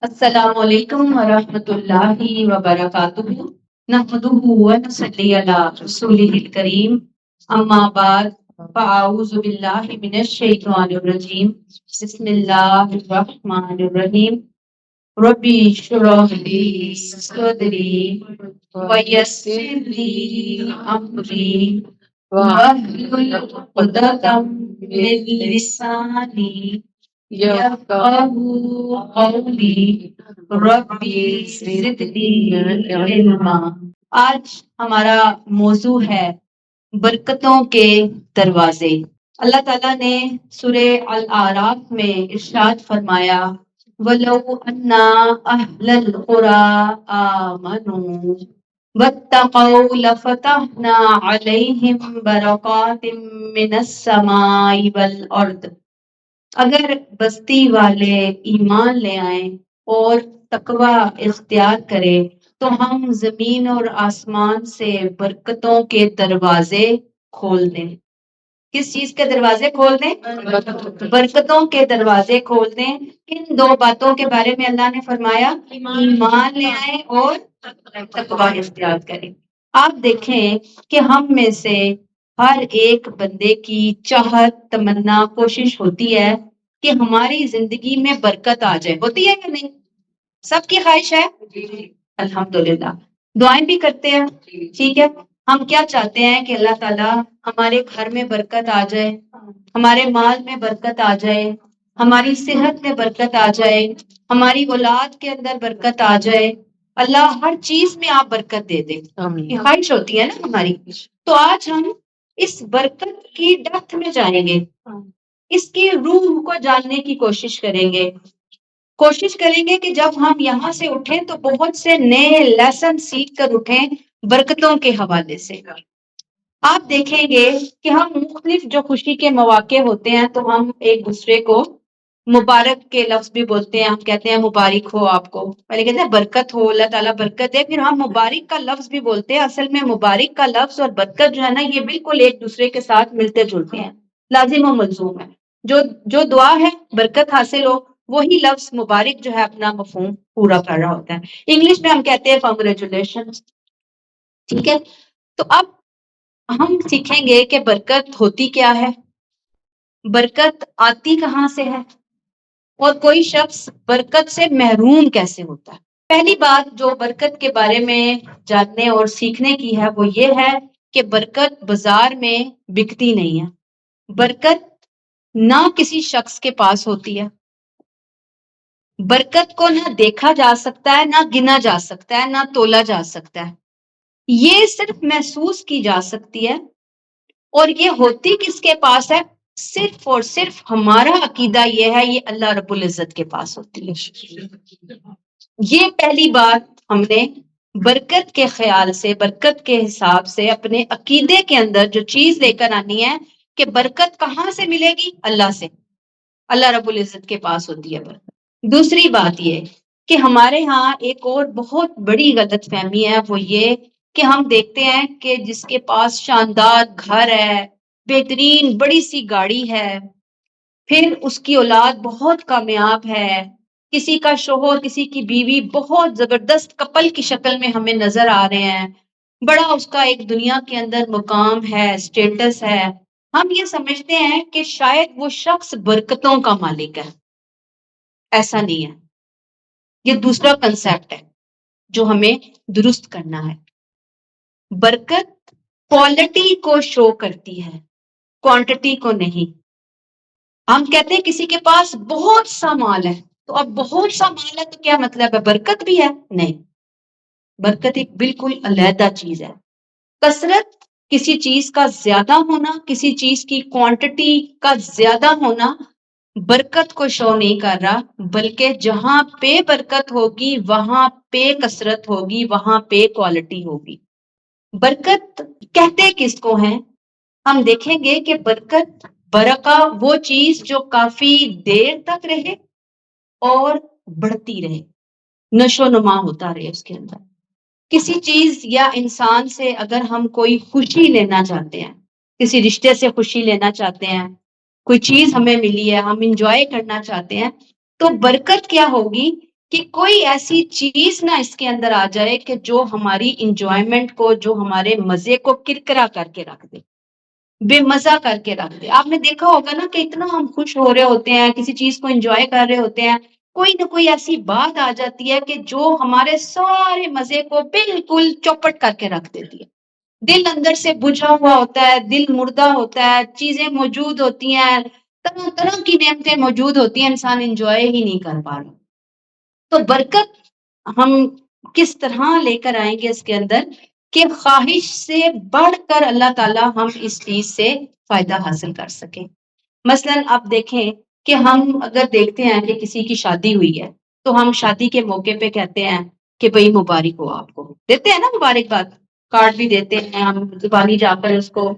السلام علیکم ورحمۃ اللہ وبرکاتہ نحمدہ ونصلی علی رسولہ الکریم اما بعد فاعوذ باللہ من الشیطان الرجیم بسم اللہ الرحمن الرحیم ربی اشرح لی صدری ویسر لی امری واحلل عقدۃ من لسانی یفقہوا قولی ربی زدنی علما۔ آج ہمارا موضوع ہے برکتوں کے دروازے۔ اللہ تعالیٰ نے سورہ الاعراف میں ارشاد فرمایا وَلَوْ أَنَّ أَهْلَ الْقُرَىٰ آمَنُوا وَاتَّقَوْا لَفَتَحْنَا عَلَيْهِمْ بَرَكَاتٍ مِّنَ السَّمَاءِ وَالْأَرْضِ۔ اگر بستی والے ایمان لے آئیں اور تقوی اختیار کریں تو ہم زمین اور آسمان سے برکتوں کے دروازے کھول دیں۔ کس چیز کے دروازے کھول دیں؟ برکتوں کے دروازے کھول دیں۔ کن دو باتوں کے بارے میں اللہ نے فرمایا؟ ایمان لے آئیں اور تقوی اختیار کریں۔ آپ دیکھیں کہ ہم میں سے ہر ایک بندے کی چاہت، تمنا، کوشش ہوتی ہے کہ ہماری زندگی میں برکت آ جائے۔ ہوتی ہے کہ نہیں؟ سب کی خواہش ہے؟ الحمدللہ۔ دعائیں بھی کرتے ہیں، ٹھیک ہے۔ ہم کیا چاہتے ہیں کہ اللہ تعالیٰ ہمارے گھر میں برکت آ جائے، ہمارے مال میں برکت آ جائے، ہماری صحت میں برکت آ جائے، ہماری اولاد کے اندر برکت آ جائے، اللہ ہر چیز میں آپ برکت دے دے۔ یہ خواہش ہوتی ہے نا ہماری۔ تو آج ہم اس برکت کی ڈیپتھ میں جائیں گے، اس کی روح کو جاننے کی کوشش کریں گے۔ کوشش کریں گے کہ جب ہم یہاں سے اٹھیں تو بہت سے نئے لیسن سیکھ کر اٹھیں برکتوں کے حوالے سے۔ آپ دیکھیں گے کہ ہم مختلف جو خوشی کے مواقع ہوتے ہیں تو ہم ایک دوسرے کو مبارک کے لفظ بھی بولتے ہیں۔ ہم کہتے ہیں مبارک ہو آپ کو، پہلے کہتے ہیں برکت ہو، اللہ تعالیٰ برکت دے، پھر ہم مبارک کا لفظ بھی بولتے ہیں۔ اصل میں مبارک کا لفظ اور برکت جو ہے نا، یہ بالکل ایک دوسرے کے ساتھ ملتے جلتے ہیں، لازم و ملزوم ہے۔ جو دعا ہے برکت حاصل ہو، وہی لفظ مبارک جو ہے اپنا مفہوم پورا کر رہا ہوتا ہے۔ انگلش میں ہم کہتے ہیں کانگریچولیشن، ٹھیک ہے۔ تو اب ہم سیکھیں گے کہ برکت ہوتی کیا ہے، برکت آتی کہاں سے ہے، اور کوئی شخص برکت سے محروم کیسے ہوتا ہے۔ پہلی بات جو برکت کے بارے میں جاننے اور سیکھنے کی ہے وہ یہ ہے کہ برکت بازار میں بکتی نہیں ہے۔ برکت نہ کسی شخص کے پاس ہوتی ہے، برکت کو نہ دیکھا جا سکتا ہے، نہ گنا جا سکتا ہے، نہ تولا جا سکتا ہے۔ یہ صرف محسوس کی جا سکتی ہے، اور یہ ہوتی کس کے پاس ہے؟ صرف اور صرف ہمارا عقیدہ یہ ہے یہ اللہ رب العزت کے پاس ہوتی ہے۔ یہ پہلی بات ہم نے برکت کے خیال سے، برکت کے حساب سے اپنے عقیدے کے اندر جو چیز لے کر آنی ہے کہ برکت کہاں سے ملے گی؟ اللہ سے، اللہ رب العزت کے پاس ہوتی ہے برکت۔ دوسری بات یہ کہ ہمارے ہاں ایک اور بہت بڑی غلط فہمی ہے، وہ یہ کہ ہم دیکھتے ہیں کہ جس کے پاس شاندار گھر ہے، بہترین بڑی سی گاڑی ہے، پھر اس کی اولاد بہت کامیاب ہے، کسی کا شوہر، کسی کی بیوی بہت زبردست کپل کی شکل میں ہمیں نظر آ رہے ہیں، بڑا اس کا ایک دنیا کے اندر مقام ہے، اسٹیٹس ہے، ہم یہ سمجھتے ہیں کہ شاید وہ شخص برکتوں کا مالک ہے۔ ایسا نہیں ہے، یہ دوسرا کنسیپٹ ہے جو ہمیں درست کرنا ہے۔ برکت کوالٹی کو شو کرتی ہے، کوانٹٹی کو نہیں۔ ہم کہتے ہیں کسی کے پاس بہت سا مال ہے، تو اب بہت سا مال ہے تو کیا مطلب ہے برکت بھی ہے؟ نہیں، برکت ایک بالکل علیحدہ چیز ہے۔ کثرت، کسی چیز کا زیادہ ہونا، کسی چیز کی کوانٹٹی کا زیادہ ہونا برکت کو شو نہیں کر رہا، بلکہ جہاں پہ برکت ہوگی وہاں پہ کثرت ہوگی، وہاں پہ کوالٹی ہوگی۔ برکت کہتے کس کو ہیں؟ ہم دیکھیں گے کہ برکت، برکہ وہ چیز جو کافی دیر تک رہے اور بڑھتی رہے، نشو و نما ہوتا رہے اس کے اندر۔ کسی چیز یا انسان سے اگر ہم کوئی خوشی لینا چاہتے ہیں، کسی رشتے سے خوشی لینا چاہتے ہیں، کوئی چیز ہمیں ملی ہے، ہم انجوائے کرنا چاہتے ہیں، تو برکت کیا ہوگی کہ کوئی ایسی چیز نہ اس کے اندر آ جائے کہ جو ہماری انجوائمنٹ کو، جو ہمارے مزے کو کرکرا کر کے رکھ دے، بے مزہ کر کے رکھ دے۔ آپ نے دیکھا ہوگا نا کہ اتنا ہم خوش ہو رہے ہوتے ہیں، کسی چیز کو انجوائے کر رہے ہوتے ہیں، کوئی نہ کوئی ایسی بات آ جاتی ہے کہ جو ہمارے سارے مزے کو بالکل چوپٹ کر کے رکھ دیتی ہے۔ دل اندر سے بجھا ہوا ہوتا ہے، دل مردہ ہوتا ہے، چیزیں موجود ہوتی ہیں، طرح طرح کی نعمتیں موجود ہوتی ہیں، انسان انجوائے ہی نہیں کر پا رہا۔ تو برکت ہم کس طرح لے کر آئیں گے اس کے اندر کہ خواہش سے بڑھ کر اللہ تعالیٰ ہم اس چیز سے فائدہ حاصل کر سکیں۔ مثلاً آپ دیکھیں کہ ہم اگر دیکھتے ہیں کہ کسی کی شادی ہوئی ہے تو ہم شادی کے موقع پہ کہتے ہیں کہ بھئی مبارک ہو، آپ کو دیتے ہیں نا مبارکباد، کارڈ بھی دیتے ہیں، ہم زبانی جا کر اس کو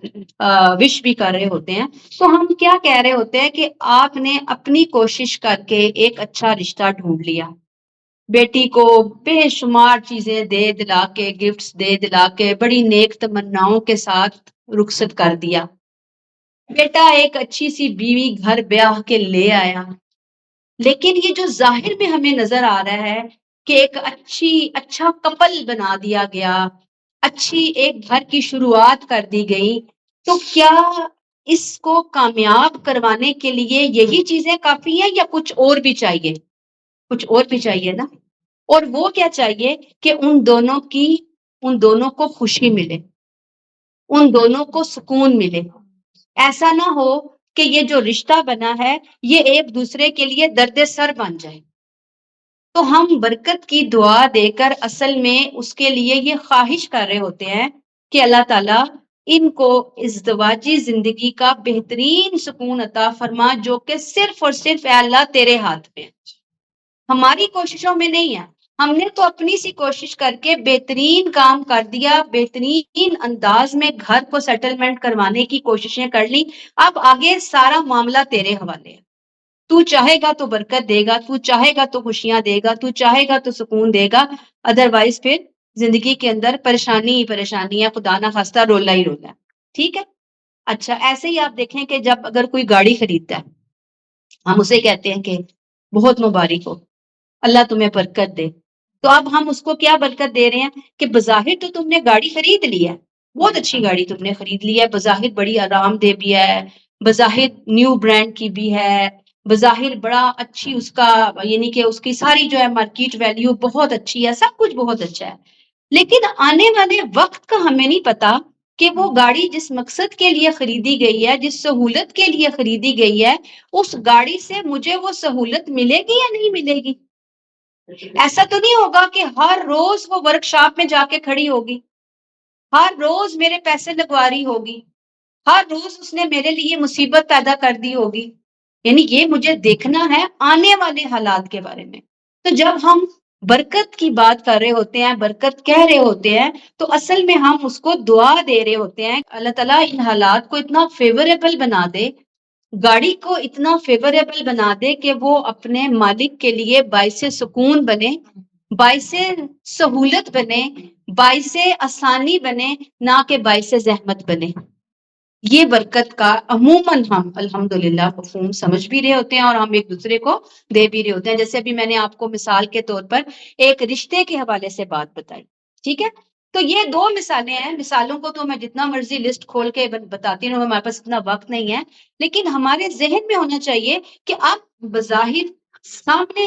وش بھی کر رہے ہوتے ہیں۔ تو ہم کیا کہہ رہے ہوتے ہیں کہ آپ نے اپنی کوشش کر کے ایک اچھا رشتہ ڈھونڈ لیا، بیٹی کو بے شمار چیزیں دے دلا کے، گفٹس دے دلا کے، بڑی نیک تمناؤں کے ساتھ رخصت کر دیا، بیٹا ایک اچھی سی بیوی گھر بیاہ کے لے آیا، لیکن یہ جو ظاہر میں ہمیں نظر آ رہا ہے کہ ایک اچھا کپل بنا دیا گیا، اچھی ایک گھر کی شروعات کر دی گئی، تو کیا اس کو کامیاب کروانے کے لیے یہی چیزیں کافی ہیں یا کچھ اور بھی چاہیے؟ کچھ اور بھی چاہیے نا۔ اور وہ کیا چاہیے کہ ان دونوں کو خوشی ملے، ان دونوں کو سکون ملے، ایسا نہ ہو کہ یہ جو رشتہ بنا ہے یہ ایک دوسرے کے لیے درد سر بن جائے۔ تو ہم برکت کی دعا دے کر اصل میں اس کے لیے یہ خواہش کر رہے ہوتے ہیں کہ اللہ تعالیٰ ان کو ازدواجی زندگی کا بہترین سکون عطا فرما، جو کہ صرف اور صرف اے اللہ تیرے ہاتھ میں ہے، ہماری کوششوں میں نہیں ہے۔ ہم نے تو اپنی سی کوشش کر کے بہترین کام کر دیا، بہترین انداز میں گھر کو سیٹلمنٹ کروانے کی کوششیں کر لی، اب آگے سارا معاملہ تیرے حوالے ہے۔ تو چاہے گا تو برکت دے گا، تو چاہے گا تو خوشیاں دے گا، تو چاہے گا تو سکون دے گا، ادروائز پھر زندگی کے اندر پریشانی ہی پریشانی ہے، خدا نہ خواستہ رولا ہی رولا ہے۔ ٹھیک ہے؟ اچھا، ایسے ہی آپ دیکھیں کہ جب اگر کوئی گاڑی خریدتا ہے، ہم اسے کہتے ہیں کہ بہت مبارک ہو، اللہ تمہیں برکت دے۔ تو اب ہم اس کو کیا برکت دے رہے ہیں کہ بظاہر تو تم نے گاڑی خرید لی ہے، بہت اچھی گاڑی تم نے خرید لی ہے، بظاہر بڑی آرام دہ بھی ہے، بظاہر نیو برانڈ کی بھی ہے، بظاہر بڑا اچھی اس کا یعنی کہ اس کی ساری جو ہے مارکیٹ ویلیو بہت اچھی ہے، سب کچھ بہت اچھا ہے، لیکن آنے والے وقت کا ہمیں نہیں پتا کہ وہ گاڑی جس مقصد کے لیے خریدی گئی ہے، جس سہولت کے لیے خریدی گئی ہے، اس گاڑی سے مجھے وہ سہولت ملے گی یا نہیں ملے گی۔ ایسا تو نہیں ہوگا کہ ہر روز وہ ورک شاپ میں جا کے کھڑی ہوگی، ہر روز میرے پیسے لگوا رہی ہوگی، ہر روز اس نے میرے لیے مصیبت پیدا کر دی ہوگی۔ یعنی یہ مجھے دیکھنا ہے آنے والے حالات کے بارے میں۔ تو جب ہم برکت کی بات کر رہے ہوتے ہیں، برکت کہہ رہے ہوتے ہیں، تو اصل میں ہم اس کو دعا دے رہے ہوتے ہیں، اللہ تعالیٰ ان حالات کو اتنا فیوریبل بنا دے، گاڑی کو اتنا فیوریبل بنا دے کہ وہ اپنے مالک کے لیے باعث سکون بنے، باعث سہولت بنے، باعث آسانی بنے، نہ کہ باعث زحمت بنے۔ یہ برکت کا عموماً ہم الحمدللہ مفہوم سمجھ بھی رہے ہوتے ہیں اور ہم ایک دوسرے کو دے بھی رہے ہوتے ہیں، جیسے ابھی میں نے آپ کو مثال کے طور پر ایک رشتے کے حوالے سے بات بتائی۔ ٹھیک ہے؟ تو یہ دو مثالیں ہیں، مثالوں کو تو میں جتنا مرضی لسٹ کھول کے بتاتی ہوں، ہمارے پاس اتنا وقت نہیں ہے، لیکن ہمارے ذہن میں ہونا چاہیے کہ اب بظاہر سامنے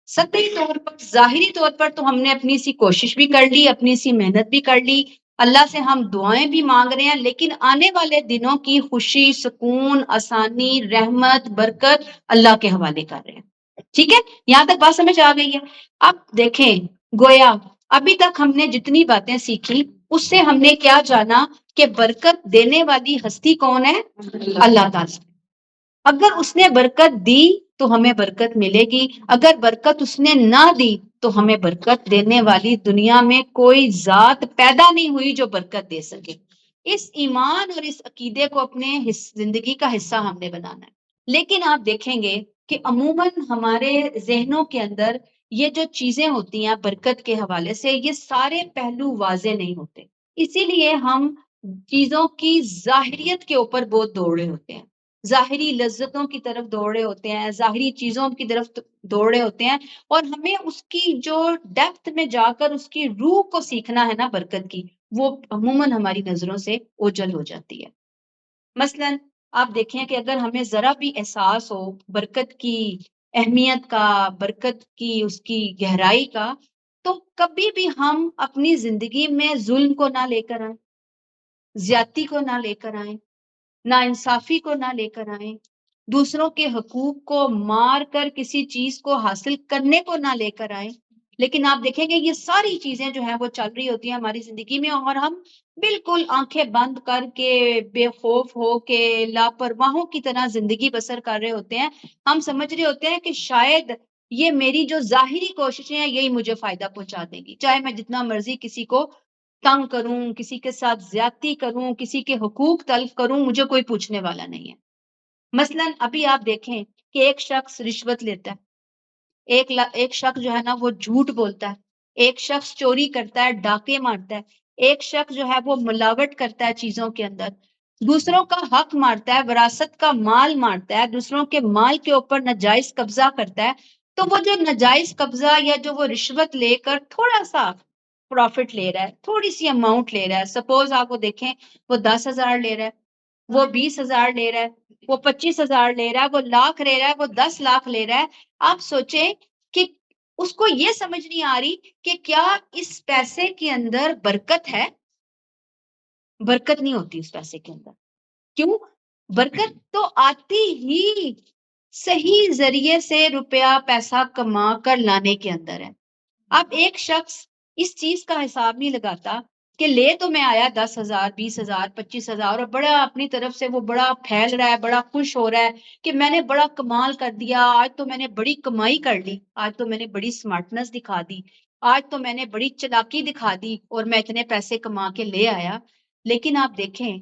سطحی طور پر، ظاہری طور پر تو ہم نے اپنی سی کوشش بھی کر لی، اپنی سی محنت بھی کر لی، اللہ سے ہم دعائیں بھی مانگ رہے ہیں، لیکن آنے والے دنوں کی خوشی، سکون، آسانی، رحمت، برکت اللہ کے حوالے کر رہے ہیں۔ ٹھیک ہے؟ یہاں تک بات سمجھ آ گئی ہے؟ اب دیکھیں، گویا ابھی تک ہم نے جتنی باتیں سیکھی اس سے ہم نے کیا جانا کہ برکت دینے والی ہستی کون ہے؟ اللہ تعالیٰ۔ اگر اس نے برکت دی تو ہمیں برکت ملے گی، اگر برکت اس نے نہ دی تو ہمیں برکت دینے والی دنیا میں کوئی ذات پیدا نہیں ہوئی جو برکت دے سکے۔ اس ایمان اور اس عقیدے کو اپنے زندگی کا حصہ ہم نے بنانا ہے۔ لیکن آپ دیکھیں گے کہ عموماً ہمارے ذہنوں کے اندر یہ جو چیزیں ہوتی ہیں برکت کے حوالے سے، یہ سارے پہلو واضح نہیں ہوتے، اسی لیے ہم چیزوں کی ظاہریت کے اوپر بہت دوڑ رہے ہوتے ہیں۔ ظاہری لذتوں کی طرف دوڑ رہے ہوتے ہیں، ظاہری چیزوں کی طرف دوڑ رہے ہوتے ہیں، اور ہمیں اس کی جو ڈیپتھ میں جا کر اس کی روح کو سیکھنا ہے نا برکت کی، وہ عموماً ہماری نظروں سے اوجھل ہو جاتی ہے۔ مثلاً آپ دیکھیں کہ اگر ہمیں ذرا بھی احساس ہو برکت کی اہمیت کا، برکت کی اس کی گہرائی کا، تو کبھی بھی ہم اپنی زندگی میں ظلم کو نہ لے کر آئیں، زیادتی کو نہ لے کر آئیں، ناانصافی کو نہ لے کر آئیں، دوسروں کے حقوق کو مار کر کسی چیز کو حاصل کرنے کو نہ لے کر آئیں۔ لیکن آپ دیکھیں گے یہ ساری چیزیں جو ہیں وہ چل رہی ہوتی ہیں ہماری زندگی میں، اور ہم بالکل آنکھیں بند کر کے بے خوف ہو کے لاپرواہوں کی طرح زندگی بسر کر رہے ہوتے ہیں۔ ہم سمجھ رہے ہوتے ہیں کہ شاید یہ میری جو ظاہری کوششیں ہیں یہی مجھے فائدہ پہنچا دیں گی، چاہے میں جتنا مرضی کسی کو تنگ کروں، کسی کے ساتھ زیادتی کروں، کسی کے حقوق تلف کروں، مجھے کوئی پوچھنے والا نہیں ہے۔ مثلاً ابھی آپ دیکھیں کہ ایک شخص رشوت لیتا ہے، ایک شخص جو ہے نا وہ جھوٹ بولتا ہے، ایک شخص چوری کرتا ہے، ڈاکے مارتا ہے، ایک شخص جو ہے وہ ملاوٹ کرتا ہے چیزوں کے اندر، دوسروں کا حق مارتا ہے، وراثت کا مال مارتا ہے، دوسروں کے مال کے اوپر ناجائز قبضہ کرتا ہے۔ تو وہ جو ناجائز قبضہ یا جو وہ رشوت لے کر تھوڑا سا پروفٹ لے رہا ہے، تھوڑی سی اماؤنٹ لے رہا ہے، سپوز آپ کو دیکھیں وہ 10,000 لے رہا ہے، وہ 20,000 لے رہا ہے، وہ 25,000 لے رہا ہے، وہ لاکھ لے رہا ہے، وہ 10 لاکھ لے رہا ہے، آپ سوچیں کہ اس کو یہ سمجھ نہیں آ رہی کہ کیا اس پیسے کے اندر برکت ہے؟ برکت نہیں ہوتی اس پیسے کے اندر۔ کیوں؟ برکت تو آتی ہی صحیح ذریعے سے روپیہ پیسہ کما کر لانے کے اندر ہے۔ اب ایک شخص اس چیز کا حساب نہیں لگاتا کہ لے تو میں آیا 10,000 20,000 25,000 اور بڑا اپنی طرف سے وہ بڑا پھیل رہا ہے، بڑا خوش ہو رہا ہے کہ میں نے بڑا کمال کر دیا، آج تو میں نے بڑی کمائی کر لی، آج تو میں نے بڑی سمارٹنس دکھا دی، آج تو میں نے بڑی چلاکی دکھا دی اور میں اتنے پیسے کما کے لے آیا۔ لیکن آپ دیکھیں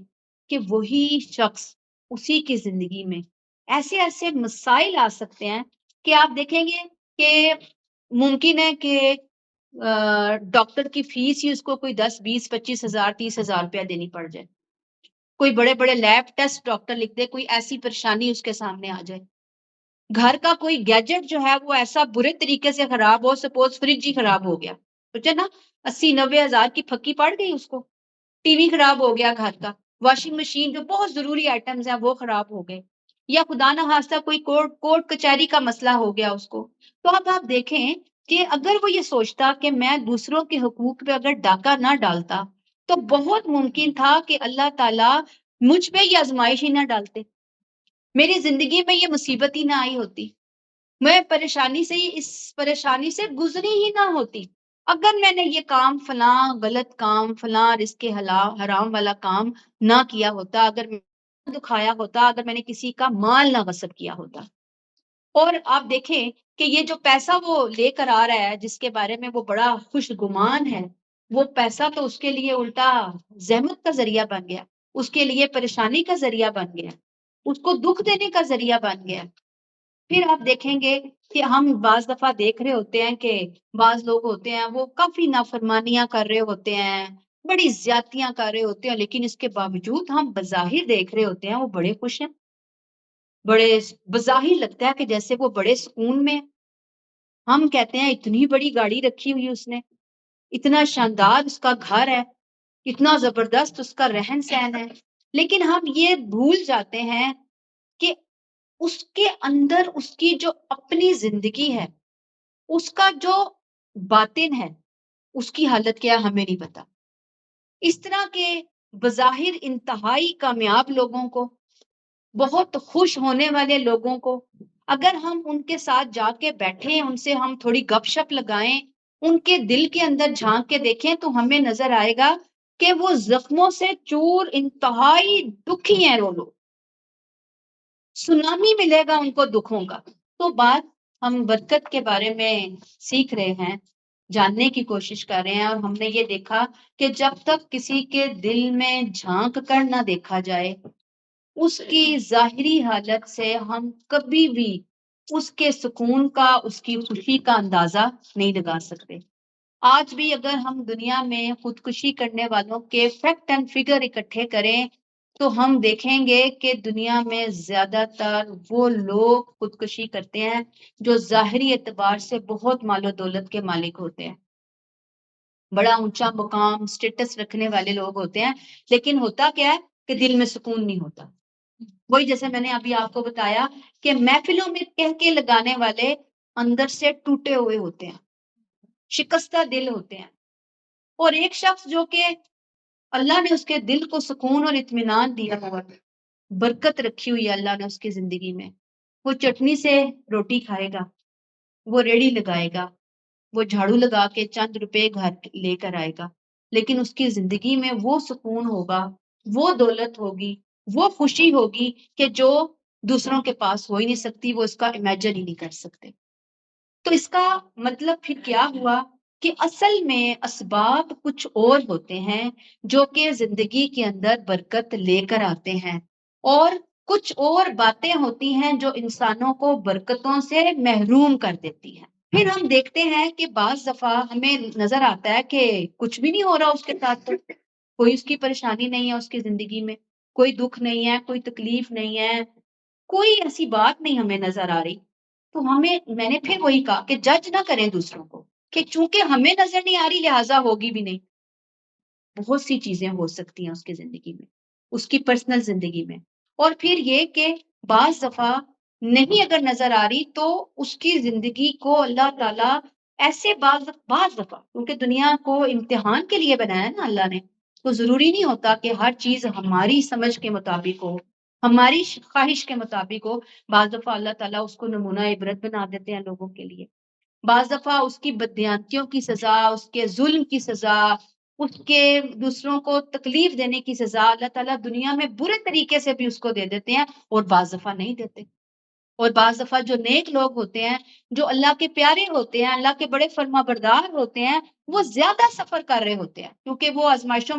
کہ وہی شخص اسی کی زندگی میں ایسے ایسے مسائل آ سکتے ہیں کہ آپ دیکھیں گے کہ ممکن ہے کہ ڈاکٹر کی فیس ہی اس کو کوئی 10 20 25,000 30,000 روپیہ دینی پڑ جائے، کوئی بڑے بڑے لیب ٹیسٹ ڈاکٹر لکھ دے، کوئی ایسی پریشانی اس کے سامنے آ جائے، گھر کا کوئی گیجٹ جو ہے وہ ایسا برے طریقے سے خراب ہو، سپوز فریج ہی خراب ہو گیا، سوچے نا 80 90 ہزار کی پھکی پڑ گئی اس کو، ٹی وی خراب ہو گیا گھر کا، واشنگ مشین جو بہت ضروری آئٹمز ہیں وہ خراب ہو گئے، یا خدا نہ خواستہ کوئی کورٹ کچہری کا مسئلہ ہو گیا اس کو، تو اب آپ دیکھیں کہ اگر وہ یہ سوچتا کہ میں دوسروں کے حقوق پہ اگر ڈاکہ نہ ڈالتا تو بہت ممکن تھا کہ اللہ تعالیٰ مجھ پہ یہ آزمائش ہی نہ ڈالتے، میری زندگی میں یہ مصیبت ہی نہ آئی ہوتی، میں پریشانی سے ہی اس پریشانی سے گزری ہی نہ ہوتی اگر میں نے یہ کام فلاں غلط کام فلاں رزق حرام والا کام نہ کیا ہوتا، اگر میں دکھایا ہوتا، اگر میں نے کسی کا مال نہ غصب کیا ہوتا۔ اور آپ دیکھیں کہ یہ جو پیسہ وہ لے کر آ رہا ہے جس کے بارے میں وہ بڑا خوش گمان ہے، وہ پیسہ تو اس کے لیے الٹا زحمت کا ذریعہ بن گیا، اس کے لیے پریشانی کا ذریعہ بن گیا، اس کو دکھ دینے کا ذریعہ بن گیا۔ پھر آپ دیکھیں گے کہ ہم بعض دفعہ دیکھ رہے ہوتے ہیں کہ بعض لوگ ہوتے ہیں وہ کافی نافرمانیاں کر رہے ہوتے ہیں، بڑی زیادتیاں کر رہے ہوتے ہیں، لیکن اس کے باوجود ہم بظاہر دیکھ رہے ہوتے ہیں وہ بڑے خوش ہیں، بڑے بظاہر لگتا ہے کہ جیسے وہ بڑے سکون میں ہیں۔ ہم کہتے ہیں اتنی بڑی گاڑی رکھی ہوئی اس نے، اتنا شاندار اس کا گھر ہے، اتنا زبردست اس کا رہن سہن ہے، لیکن ہم یہ بھول جاتے ہیں کہ اس کے اندر اس کی جو اپنی زندگی ہے، اس کا جو باطن ہے، اس کی حالت کیا ہے ہمیں نہیں پتا۔ اس طرح کے بظاہر انتہائی کامیاب لوگوں کو، بہت خوش ہونے والے لوگوں کو اگر ہم ان کے ساتھ جا کے بیٹھیں، ان سے ہم تھوڑی گپ شپ لگائیں، ان کے دل کے اندر جھانک کے دیکھیں تو ہمیں نظر آئے گا کہ وہ زخموں سے چور انتہائی دکھی ہیں وہ لوگ، سونامی ملے گا ان کو دکھوں کا۔ تو بات ہم برکت کے بارے میں سیکھ رہے ہیں، جاننے کی کوشش کر رہے ہیں، اور ہم نے یہ دیکھا کہ جب تک کسی کے دل میں جھانک کر نہ دیکھا جائے، اس کی ظاہری حالت سے ہم کبھی بھی اس کے سکون کا، اس کی خوشی کا اندازہ نہیں لگا سکتے۔ آج بھی اگر ہم دنیا میں خودکشی کرنے والوں کے فیکٹ اینڈ فگر اکٹھے کریں تو ہم دیکھیں گے کہ دنیا میں زیادہ تر وہ لوگ خودکشی کرتے ہیں جو ظاہری اعتبار سے بہت مال و دولت کے مالک ہوتے ہیں، بڑا اونچا مقام سٹیٹس رکھنے والے لوگ ہوتے ہیں، لیکن ہوتا کیا ہے کہ دل میں سکون نہیں ہوتا۔ وہی جیسے میں نے ابھی آپ کو بتایا کہ محفلوں میں کہہ کے لگانے والے اندر سے ٹوٹے ہوئے ہوتے ہیں، شکستہ دل ہوتے ہیں، اور ایک شخص جو کہ اللہ نے اس کے دل کو سکون اور اطمینان دیا ہوا ہے، برکت رکھی ہوئی ہے اللہ نے اس کی زندگی میں، وہ چٹنی سے روٹی کھائے گا، وہ ریڑھی لگائے گا، وہ جھاڑو لگا کے چند روپے گھر لے کر آئے گا، لیکن اس کی زندگی میں وہ سکون ہوگا، وہ دولت ہوگی، وہ خوشی ہوگی کہ جو دوسروں کے پاس ہو ہی نہیں سکتی، وہ اس کا امیجن ہی نہیں کر سکتے۔ تو اس کا مطلب پھر کیا ہوا کہ اصل میں اسباب کچھ اور ہوتے ہیں جو کہ زندگی کے اندر برکت لے کر آتے ہیں، اور کچھ اور باتیں ہوتی ہیں جو انسانوں کو برکتوں سے محروم کر دیتی ہیں۔ پھر ہم دیکھتے ہیں کہ بعض دفعہ ہمیں نظر آتا ہے کہ کچھ بھی نہیں ہو رہا اس کے ساتھ، تو کوئی اس کی پریشانی نہیں ہے، اس کی زندگی میں کوئی دکھ نہیں ہے، کوئی تکلیف نہیں ہے، کوئی ایسی بات نہیں ہمیں نظر آ رہی، تو میں نے پھر وہی کہا کہ جج نہ کریں دوسروں کو کہ چونکہ ہمیں نظر نہیں آ رہی لہٰذا ہوگی بھی نہیں۔ بہت سی چیزیں ہو سکتی ہیں اس کی زندگی میں، اس کی پرسنل زندگی میں، اور پھر یہ کہ بعض دفعہ نہیں اگر نظر آ رہی تو اس کی زندگی کو اللہ تعالیٰ ایسے بعض دفعہ، کیونکہ دنیا کو امتحان کے لیے بنایا نا اللہ نے، تو ضروری نہیں ہوتا کہ ہر چیز ہماری سمجھ کے مطابق ہو، ہماری خواہش کے مطابق ہو۔ بعض دفعہ اللہ تعالیٰ اس کو نمونہ عبرت بنا دیتے ہیں لوگوں کے لیے، بعض دفعہ اس کی بددیانتیوں کی سزا، اس کے ظلم کی سزا، اس کے دوسروں کو تکلیف دینے کی سزا اللہ تعالیٰ دنیا میں برے طریقے سے بھی اس کو دے دیتے ہیں، اور بعض دفعہ نہیں دیتے۔ اور بعض دفعہ جو نیک لوگ ہوتے ہیں، جو اللہ کے پیارے ہوتے ہیں، اللہ کے بڑے فرما بردار ہوتے ہیں، وہ زیادہ سفر کر رہے ہوتے ہیں، کیونکہ وہ آزمائشوں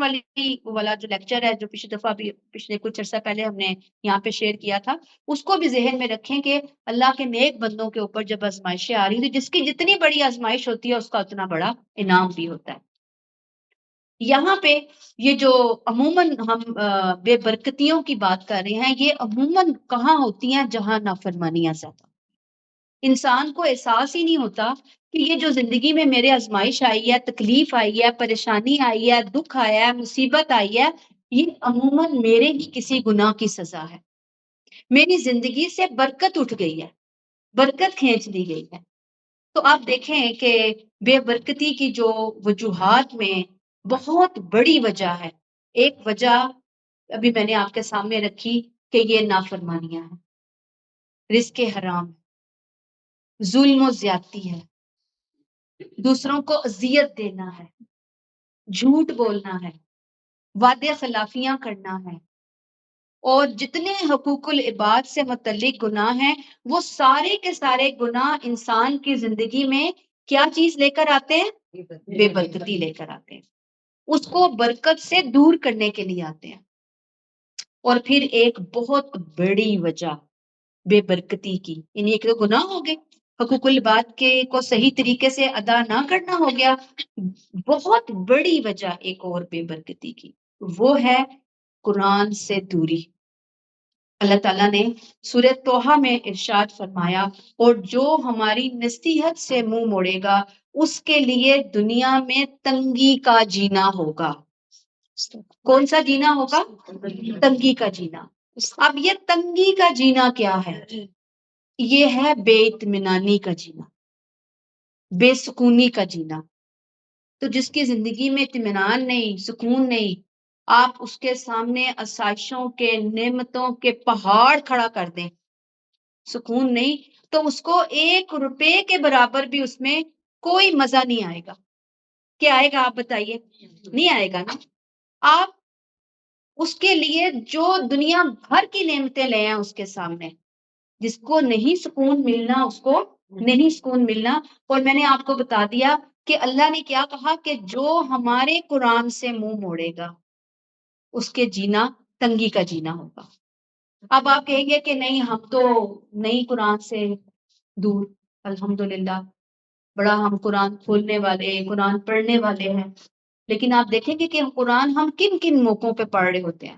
والا جو لیکچر ہے جو پچھلی دفعہ بھی پچھلے کچھ عرصہ پہلے ہم نے یہاں پہ شیئر کیا تھا، اس کو بھی ذہن میں رکھیں کہ اللہ کے نیک بندوں کے اوپر جب آزمائشیں آ رہی ہیں تو جس کی جتنی بڑی آزمائش ہوتی ہے اس کا اتنا بڑا انعام بھی ہوتا ہے۔ یہاں پہ یہ جو عموماً ہم بے برکتیوں کی بات کر رہے ہیں، یہ عموماً کہاں ہوتی ہیں؟ جہاں نافرمانیاں زیادہ، انسان کو احساس ہی نہیں ہوتا کہ یہ جو زندگی میں میرے آزمائش آئی ہے، تکلیف آئی ہے، پریشانی آئی ہے، دکھ آیا ہے، مصیبت آئی ہے، یہ عموماً میرے ہی کسی گناہ کی سزا ہے، میری زندگی سے برکت اٹھ گئی ہے، برکت کھینچ دی گئی ہے۔ تو آپ دیکھیں کہ بے برکتی کی جو وجوہات میں بہت بڑی وجہ ہے، ایک وجہ ابھی میں نے آپ کے سامنے رکھی کہ یہ نافرمانیاں ہیں، رزق حرام، ظلم و زیادتی ہے، دوسروں کو اذیت دینا ہے، جھوٹ بولنا ہے، وعدے خلافیاں کرنا ہے، اور جتنے حقوق العباد سے متعلق گناہ ہیں وہ سارے کے سارے گناہ انسان کی زندگی میں کیا چیز لے کر آتے ہیں؟ بے برکتی لے کر آتے ہیں، اس کو برکت سے دور کرنے کے لیے آتے ہیں۔ اور پھر ایک بہت بڑی وجہ بے برکتی کی، یعنی ایک تو گناہ ہو گئے، حقوق العباد کے کو صحیح طریقے سے ادا نہ کرنا ہو گیا، بہت بڑی وجہ ایک اور بے برکتی کی، وہ ہے قرآن سے دوری۔ اللہ تعالیٰ نے سورہ توحہ میں ارشاد فرمایا، اور جو ہماری نصیحت سے منہ موڑے گا اس کے لیے دنیا میں تنگی کا جینا ہوگا۔ کون سا جینا ہوگا؟ تنگی کا جینا۔ اب یہ تنگی کا جینا کیا ہے؟ یہ ہے بے اطمینانی کا جینا، بے سکونی کا جینا۔ تو جس کی زندگی میں اطمینان نہیں، سکون نہیں، آپ اس کے سامنے آسائشوں کے، نعمتوں کے پہاڑ کھڑا کر دیں، سکون نہیں، تو اس کو 1 روپے کے برابر بھی اس میں کوئی مزہ نہیں آئے گا۔ کیا آئے گا آپ بتائیے؟ نہیں آئے گا نا۔ آپ اس کے لیے جو دنیا بھر کی نعمتیں لے ہیں اس کے سامنے، جس کو نہیں سکون ملنا اس کو نہیں سکون ملنا۔ اور میں نے آپ کو بتا دیا کہ اللہ نے کیا کہا کہ جو ہمارے قرآن سے منہ موڑے گا اس کے جینا تنگی کا جینا ہوگا۔ اب آپ کہیں گے کہ نہیں ہم تو نہیں قرآن سے دور، الحمدللہ بڑا ہم قرآن کھولنے والے، قرآن پڑھنے والے ہیں، لیکن آپ دیکھیں گے کہ قرآن ہم کن کن موقعوں پہ پڑھ رہے ہوتے ہیں۔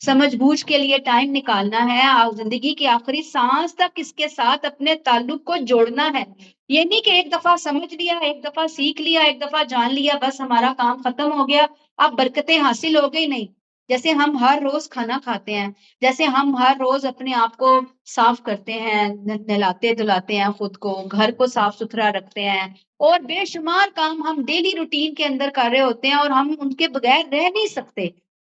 سمجھ بوجھ کے لیے ٹائم نکالنا ہے، اور زندگی کی آخری سانس تک اس کے ساتھ اپنے تعلق کو جوڑنا ہے۔ یہ نہیں کہ ایک دفعہ سمجھ لیا، ایک دفعہ سیکھ لیا، ایک دفعہ جان لیا، بس ہمارا کام ختم ہو گیا، اب برکتیں حاصل ہو گئی، نہیں۔ جیسے ہم ہر روز کھانا کھاتے ہیں، جیسے ہم ہر روز اپنے آپ کو صاف کرتے ہیں، نہلاتے دھلاتے ہیں خود کو، گھر کو صاف ستھرا رکھتے ہیں، اور بے شمار کام ہم ڈیلی روٹین کے اندر کر رہے ہوتے ہیں، اور ہم ان کے بغیر رہ نہیں سکتے۔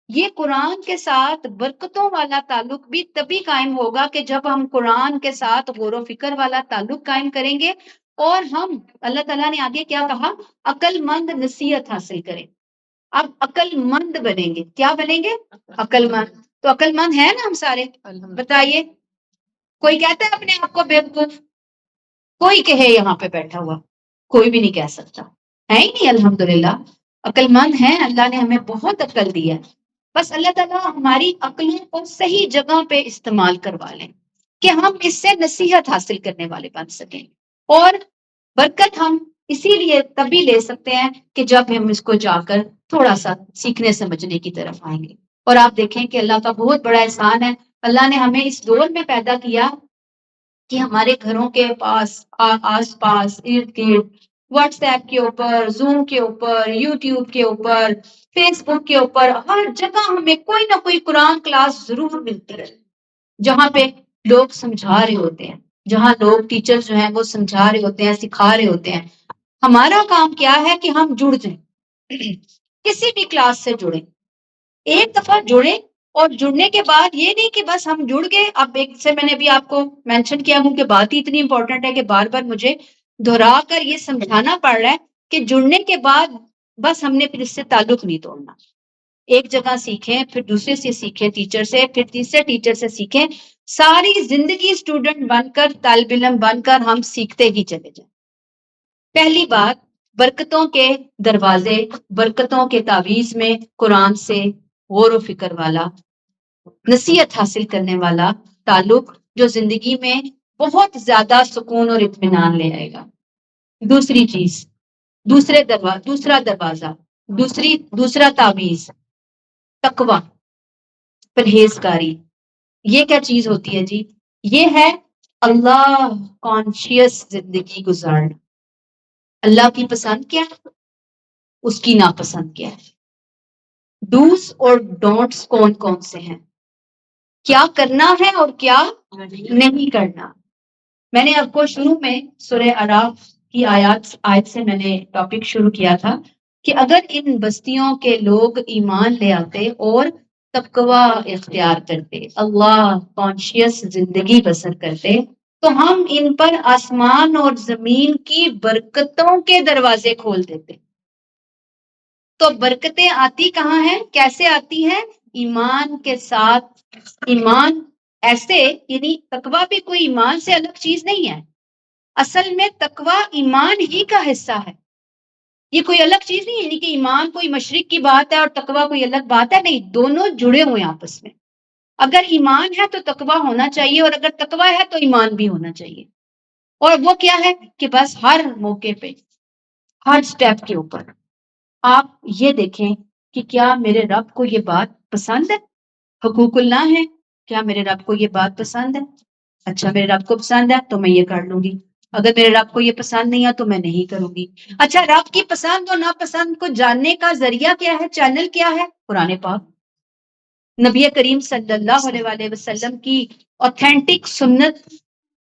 یہ قرآن کے ساتھ برکتوں والا تعلق بھی تبھی قائم ہوگا کہ جب ہم قرآن کے ساتھ غور و فکر والا تعلق قائم کریں گے، اور ہم، اللہ تعالیٰ نے آگے کیا کہا، عقل مند نصیحت حاصل کریں۔ اب عقل مند بنیں گے، کیا بنیں گے؟ عقل مند۔ تو عقل مند ہے نا ہم سارے؟ بتائیے، کوئی کہتا ہے اپنے آپ کو بیوقوف؟ کوئی کہے یہاں پہ بیٹھا ہوا؟ کوئی بھی نہیں کہہ سکتا ہے ہی نہیں، الحمدللہ عقل مند ہیں، اللہ نے ہمیں بہت عقل دی ہے۔ بس اللہ تعالیٰ ہماری عقلوں کو صحیح جگہ پہ استعمال کروا لیں کہ ہم اس سے نصیحت حاصل کرنے والے بن سکیں، اور برکت ہم اسی لیے تبھی لے سکتے ہیں کہ جب ہم اس کو جا کر تھوڑا سا سیکھنے سمجھنے کی طرف آئیں گے۔ اور آپ دیکھیں کہ اللہ کا بہت بڑا احسان ہے، اللہ نے ہمیں اس دور میں پیدا کیا کہ ہمارے گھروں کے پاس، آس پاس، ارد گرد، واٹس ایپ کے اوپر، زوم کے اوپر، یوٹیوب کے اوپر، فیس بک کے اوپر، ہر جگہ ہمیں کوئی نہ کوئی قرآن کلاس ضرور ملتی ہے، جہاں پہ لوگ سمجھا رہے ہوتے ہیں، جہاں لوگ ٹیچر جو ہیں وہ سمجھا رہے ہوتے ہیں، سکھا رہے ہوتے ہیں۔ ہمارا کام کیا ہے کہ ہم جڑ جائیں، کسی بھی کلاس سے جڑیں، ایک دفعہ جڑیں، اور جڑنے کے بعد یہ نہیں کہ بس ہم جڑ گئے، اب ایک سے میں نے بھی آپ کو مینشن کیا ہوں کہ بات ہی اتنی امپورٹنٹ ہے کہ بار بار مجھے دہرا کر یہ سمجھانا پڑ رہا ہے کہ جڑنے کے بعد بس ہم نے پھر اس سے تعلق نہیں توڑنا۔ ایک جگہ سیکھیں، پھر دوسرے سے سیکھیں، ٹیچر سے، پھر تیسرے ٹیچر سے سیکھیں، ساری زندگی اسٹوڈنٹ بن کر، طالب علم بن کر ہم سیکھتے ہی چلے جائیں۔ پہلی بات، برکتوں کے دروازے، برکتوں کے تعویذ میں قرآن سے غور و فکر والا، نصیحت حاصل کرنے والا تعلق، جو زندگی میں بہت زیادہ سکون اور اطمینان لے آئے گا۔ دوسری چیز، دوسرا دروازہ، دوسرا تعویذ، تقوی، پرہیزگاری۔ یہ کیا چیز ہوتی ہے جی؟ یہ ہے اللہ کانشیس زندگی گزارنا۔ اللہ کی پسند کیا ہے، اس کی ناپسند کیا ہے، ڈوز اور ڈونٹس کون کون سے ہیں، کیا کرنا ہے اور کیا نہیں کرنا۔ میں نے آپ کو شروع میں سورہ اعراف کی آیت سے میں نے ٹاپک شروع کیا تھا کہ اگر ان بستیوں کے لوگ ایمان لے آتے اور تقوی اختیار کرتے، اللہ کانشیس زندگی بسر کرتے، تو ہم ان پر آسمان اور زمین کی برکتوں کے دروازے کھول دیتے۔ تو برکتیں آتی کہاں ہیں، کیسے آتی ہیں؟ ایمان کے ساتھ۔ ایمان ایسے، یعنی تقوی بھی کوئی ایمان سے الگ چیز نہیں ہے، اصل میں تقوی ایمان ہی کا حصہ ہے، یہ کوئی الگ چیز نہیں ہے، یعنی کہ ایمان کوئی مشرق کی بات ہے اور تقوی کوئی الگ بات ہے، نہیں، دونوں جڑے ہوئے ہیں آپس میں۔ اگر ایمان ہے تو تقوی ہونا چاہیے، اور اگر تقوی ہے تو ایمان بھی ہونا چاہیے۔ اور وہ کیا ہے کہ بس ہر موقع پہ، ہر سٹیپ کے اوپر آپ یہ دیکھیں کہ کیا میرے رب کو یہ بات پسند ہے؟ حقوق اللہ ہے، کیا میرے رب کو یہ بات پسند ہے؟ اچھا، میرے رب کو پسند ہے تو میں یہ کر لوں گی، اگر میرے رب کو یہ پسند نہیں ہے تو میں نہیں کروں گی۔ اچھا، رب کی پسند اور ناپسند کو جاننے کا ذریعہ کیا ہے، چینل کیا ہے؟ قرآن پاک، نبی کریم صلی اللہ علیہ وآلہ وسلم کی اوتھینٹک سنت،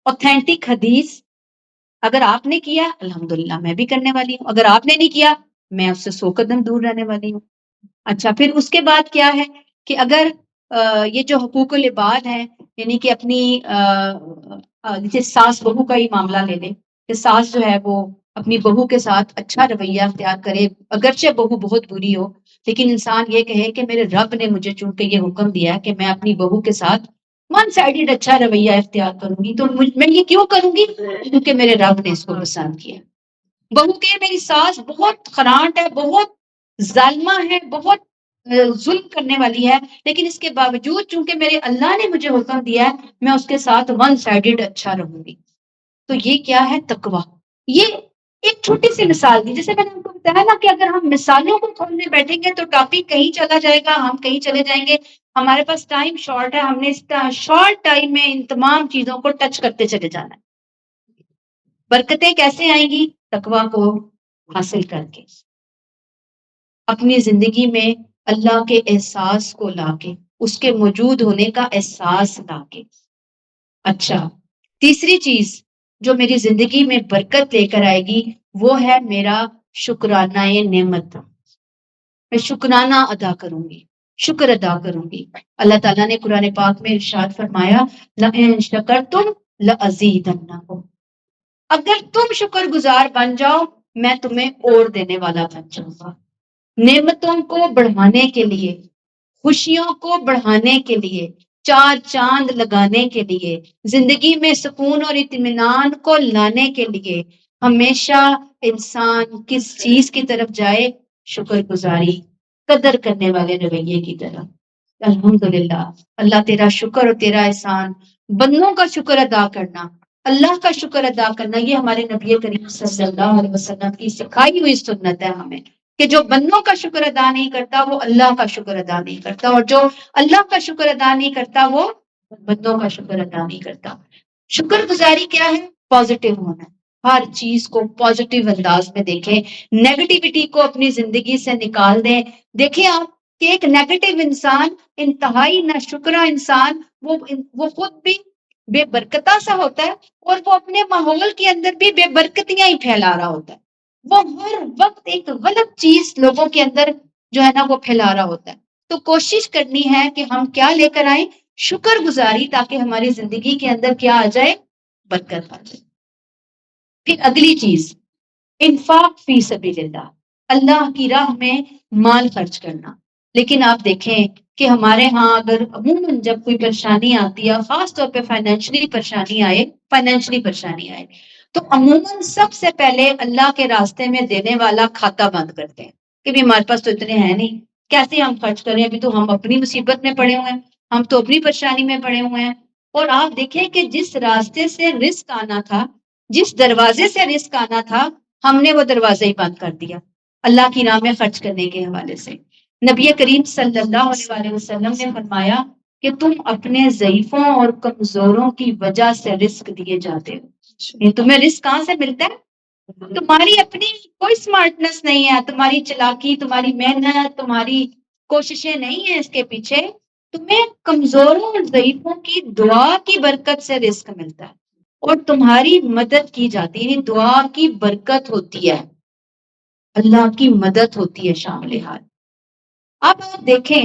اوتھینٹک حدیث۔ اگر آپ نے کیا الحمدللہ میں بھی کرنے والی ہوں، اگر آپ نے نہیں کیا میں اس سے 100 قدم دور رہنے والی ہوں۔ اچھا، پھر اس کے بعد کیا ہے کہ اگر یہ جو حقوق العباد ہیں، یعنی کہ اپنی جیسے ساس بہو کا ہی معاملہ لے لیں کہ ساس جو ہے وہ اپنی بہو کے ساتھ اچھا رویہ اختیار کرے، اگرچہ بہو بہت بری ہو، لیکن انسان یہ کہے کہ میرے رب نے مجھے چونکہ یہ حکم دیا ہے کہ میں اپنی بہو کے ساتھ ون سائیڈڈ اچھا رویہ اختیار کروں گی، تو میں یہ کیوں کروں گی؟ کیونکہ میرے رب نے اس کو پسند کیا۔ بہو کہ میری ساس بہت خرانٹ ہے، بہت ظالمہ ہے، بہت ظلم کرنے والی ہے، لیکن اس کے باوجود چونکہ میرے اللہ نے مجھے حکم دیا ہے میں اس کے ساتھ ون سائیڈڈ اچھا رہوں گی۔ تو یہ کیا ہے؟ تقوی۔ یہ ایک چھوٹی سی مثال دی، جیسے میں نے آپ کو بتایا نا کہ اگر ہم مثالوں کو کھولنے بیٹھیں گے تو ٹاپک کہیں چلا جائے گا، ہم کہیں چلے جائیں گے، ہمارے پاس ٹائم شارٹ ہے، ہم نے اس شارٹ ٹائم میں ان تمام چیزوں کو ٹچ کرتے چلے جانا ہے۔ برکتیں کیسے آئیں گی؟ تقویٰ کو حاصل کر کے، اپنی زندگی میں اللہ کے احساس کو لا کے، اس کے موجود ہونے کا احساس لا کے۔ اچھا، تیسری چیز جو میری زندگی میں برکت لے کر آئے گی وہ ہے میرا شکرانہ نعمت، میں شکرانہ ادا کروں گی، شکر ادا کروں گی۔ اللہ تعالیٰ نے قرآن پاک میں ارشاد فرمایا لَئِن شَكَرْتُمْ لَأَزِيدَنَّكُمْ، اگر تم شکر گزار بن جاؤ میں تمہیں اور دینے والا بن جاؤں گا۔ نعمتوں کو بڑھانے کے لیے، خوشیوں کو بڑھانے کے لیے، چار چاند لگانے کے لیے، زندگی میں سکون اور اطمینان کو لانے کے لیے ہمیشہ انسان کس چیز کی طرف جائے؟ شکر گزاری، قدر کرنے والے رویے کی طرف۔ الحمدللہ، اللہ تیرا شکر اور تیرا احسان، بندوں کا شکر ادا کرنا، اللہ کا شکر ادا کرنا، یہ ہمارے نبی کریم صلی اللہ علیہ وسلم کی سکھائی ہوئی سنت ہے ہمیں، کہ جو بندوں کا شکر ادا نہیں کرتا وہ اللہ کا شکر ادا نہیں کرتا، اور جو اللہ کا شکر ادا نہیں کرتا وہ بندوں کا شکر ادا نہیں کرتا۔ شکر گزاری کیا ہے؟ پازیٹیو ہونا ہے، ہر چیز کو پازیٹیو انداز میں دیکھیں، نیگیٹیوٹی کو اپنی زندگی سے نکال دیں۔ دیکھیں آپ کہ ایک نیگیٹو انسان، انتہائی ناشکرا انسان، وہ خود بھی بے برکتہ سا ہوتا ہے اور وہ اپنے ماحول کے اندر بھی بے برکتیاں ہی پھیلا رہا ہوتا ہے، وہ ہر وقت ایک غلط چیز لوگوں کے اندر جو ہے نا وہ پھیلا رہا ہوتا ہے۔ تو کوشش کرنی ہے کہ ہم کیا لے کر آئیں؟ شکر گزاری، تاکہ ہماری زندگی کے اندر کیا آ جائے؟ برکت آ جائے۔ پھر اگلی چیز، انفاق فی سبیل اللہ، اللہ کی راہ میں مال خرچ کرنا۔ لیکن آپ دیکھیں کہ ہمارے ہاں اگر عموماً جب کوئی پریشانی آتی ہے، خاص طور پہ فائنینشلی پریشانی آئے تو عموماً سب سے پہلے اللہ کے راستے میں دینے والا کھاتا بند کرتے ہیں کہ بھی ہمارے پاس تو اتنے ہیں نہیں، کیسے ہم خرچ کریں، ابھی تو ہم اپنی مصیبت میں پڑے ہوئے ہیں، ہم تو اپنی پریشانی میں پڑے ہوئے ہیں۔ اور آپ دیکھیں کہ جس راستے سے رزق آنا تھا، جس دروازے سے رزق آنا تھا، ہم نے وہ دروازہ ہی بند کر دیا اللہ کی راہ میں خرچ کرنے کے حوالے سے۔ نبی کریم صلی اللہ علیہ وآلہ وسلم نے فرمایا کہ تم اپنے ضعیفوں اور کمزوروں کی وجہ سے رزق دیے جاتے ہو۔ تمہیں رزق کہاں سے ملتا ہے؟ تمہاری اپنی کوئی سمارٹنس نہیں ہے، تمہاری چلاکی، تمہاری محنت، تمہاری کوششیں نہیں ہیں اس کے پیچھے، تمہیں کمزوروں اور ضعیفوں کی دعا کی برکت سے رزق ملتا ہے اور تمہاری مدد کی جاتی ہے، یعنی دعا کی برکت ہوتی ہے، اللہ کی مدد ہوتی ہے شامل حال۔ اب آپ دیکھیں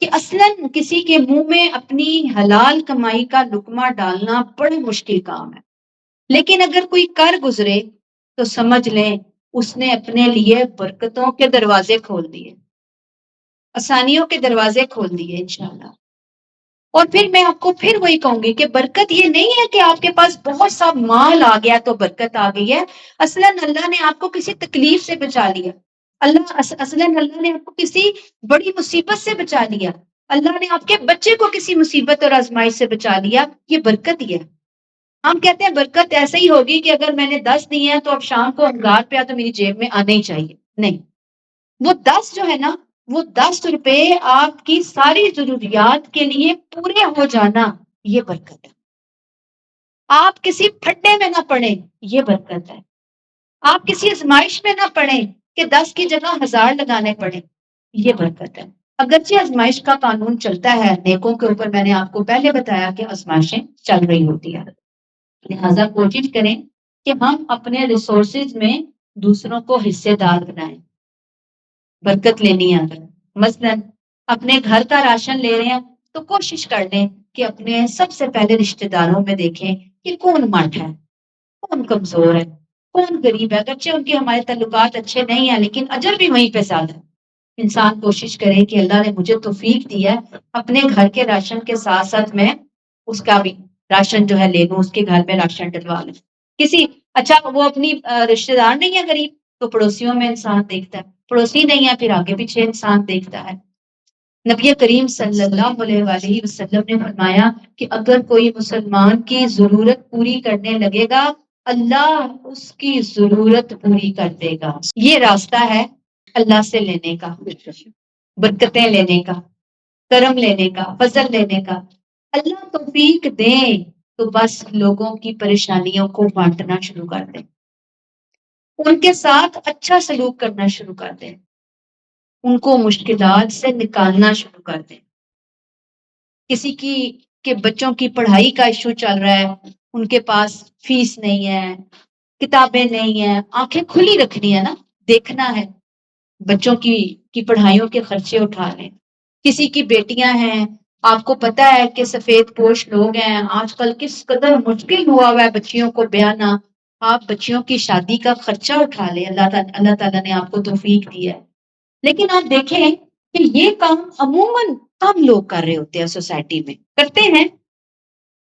کہ اصلاً کسی کے منہ میں اپنی حلال کمائی کا لقمہ ڈالنا بڑا مشکل کام ہے، لیکن اگر کوئی کر گزرے تو سمجھ لیں اس نے اپنے لیے برکتوں کے دروازے کھول دیے، آسانیوں کے دروازے کھول دیے انشاءاللہ۔ اور پھر میں آپ کو پھر وہی کہوں گی کہ برکت یہ نہیں ہے کہ آپ کے پاس بہت سا مال آ گیا تو برکت آ گئی ہے، اصلاً اللہ نے آپ کو کسی تکلیف سے بچا لیا، اصلاً اللہ نے آپ کو کسی بڑی مصیبت سے بچا لیا، اللہ نے آپ کے بچے کو کسی مصیبت اور آزمائش سے بچا لیا، یہ برکت ہی ہے۔ ہم کہتے ہیں برکت ایسے ہی ہوگی کہ اگر میں نے 10 دیے ہیں تو اب شام کو انگار پہ تو میری جیب میں آنے ہی چاہیے، نہیں، وہ 10 جو ہے نا، وہ 10 روپے آپ کی ساری ضروریات کے لیے پورے ہو جانا، یہ برکت ہے۔ آپ کسی پھٹے میں نہ پڑیں، یہ برکت ہے۔ آپ کسی آزمائش میں نہ پڑیں کہ 10 کی جگہ 1000 لگانے پڑیں، یہ برکت ہے۔ اگرچہ آزمائش کا قانون چلتا ہے نیکوں کے اوپر، میں نے آپ کو پہلے بتایا کہ آزمائشیں چل رہی ہوتی ہیں، لہذا کوشش کریں کہ ہم اپنے ریسورسز میں دوسروں کو حصے دار بنائیں، برکت لینی ہے۔ اگر مثلاً اپنے گھر کا راشن لے رہے ہیں تو کوشش کر لیں کہ اپنے سب سے پہلے رشتہ داروں میں دیکھیں کہ کون مٹ ہے، کون کمزور ہے، کون غریب ہے، اگرچہ ان کے ہمارے تعلقات اچھے نہیں ہیں لیکن اجر بھی وہیں پہ زیادہ ہے۔ انسان کوشش کرے کہ اللہ نے مجھے توفیق دی ہے، اپنے گھر کے راشن کے ساتھ ساتھ میں اس کا بھی راشن جو ہے لے لوں، اس کے گھر میں راشن ڈلوا لوں۔ کسی اچھا وہ اپنی رشتہ دار نہیں ہے غریب تو پڑوسیوں میں انسان دیکھتا ہے، پڑوسی نہیں ہے پھر آگے پیچھے انسان دیکھتا ہے۔ نبی کریم صلی اللہ علیہ وآلہ وسلم نے فرمایا کہ اگر کوئی مسلمان کی ضرورت پوری کرنے لگے گا، اللہ اس کی ضرورت پوری کر دے گا. یہ راستہ ہے اللہ سے لینے کا، برکتیں لینے کا، کرم لینے کا، فضل لینے کا. اللہ توفیق دیں تو بس لوگوں کی پریشانیوں کو بانٹنا شروع کر دیں، ان کے ساتھ اچھا سلوک کرنا شروع کر دیں، ان کو مشکلات سے نکالنا شروع کر دیں. کسی کی کہ بچوں کی پڑھائی کا ایشو چل رہا ہے، ان کے پاس فیس نہیں ہے، کتابیں نہیں ہیں، آنکھیں کھلی رکھنی ہے نا، دیکھنا ہے بچوں کی پڑھائیوں کے خرچے اٹھا لیں. کسی کی بیٹیاں ہیں، آپ کو پتا ہے کہ سفید پوش لوگ ہیں، آج کل کس قدر مشکل ہوا ہے بچیوں کو بیانا. آپ بچیوں کی شادی کا خرچہ اٹھا لیں، اللہ تعالیٰ نے آپ کو توفیق دی ہے. لیکن آپ دیکھیں کہ یہ کام عموماً کم لوگ کر رہے ہوتے ہیں، سوسائٹی میں کرتے ہیں،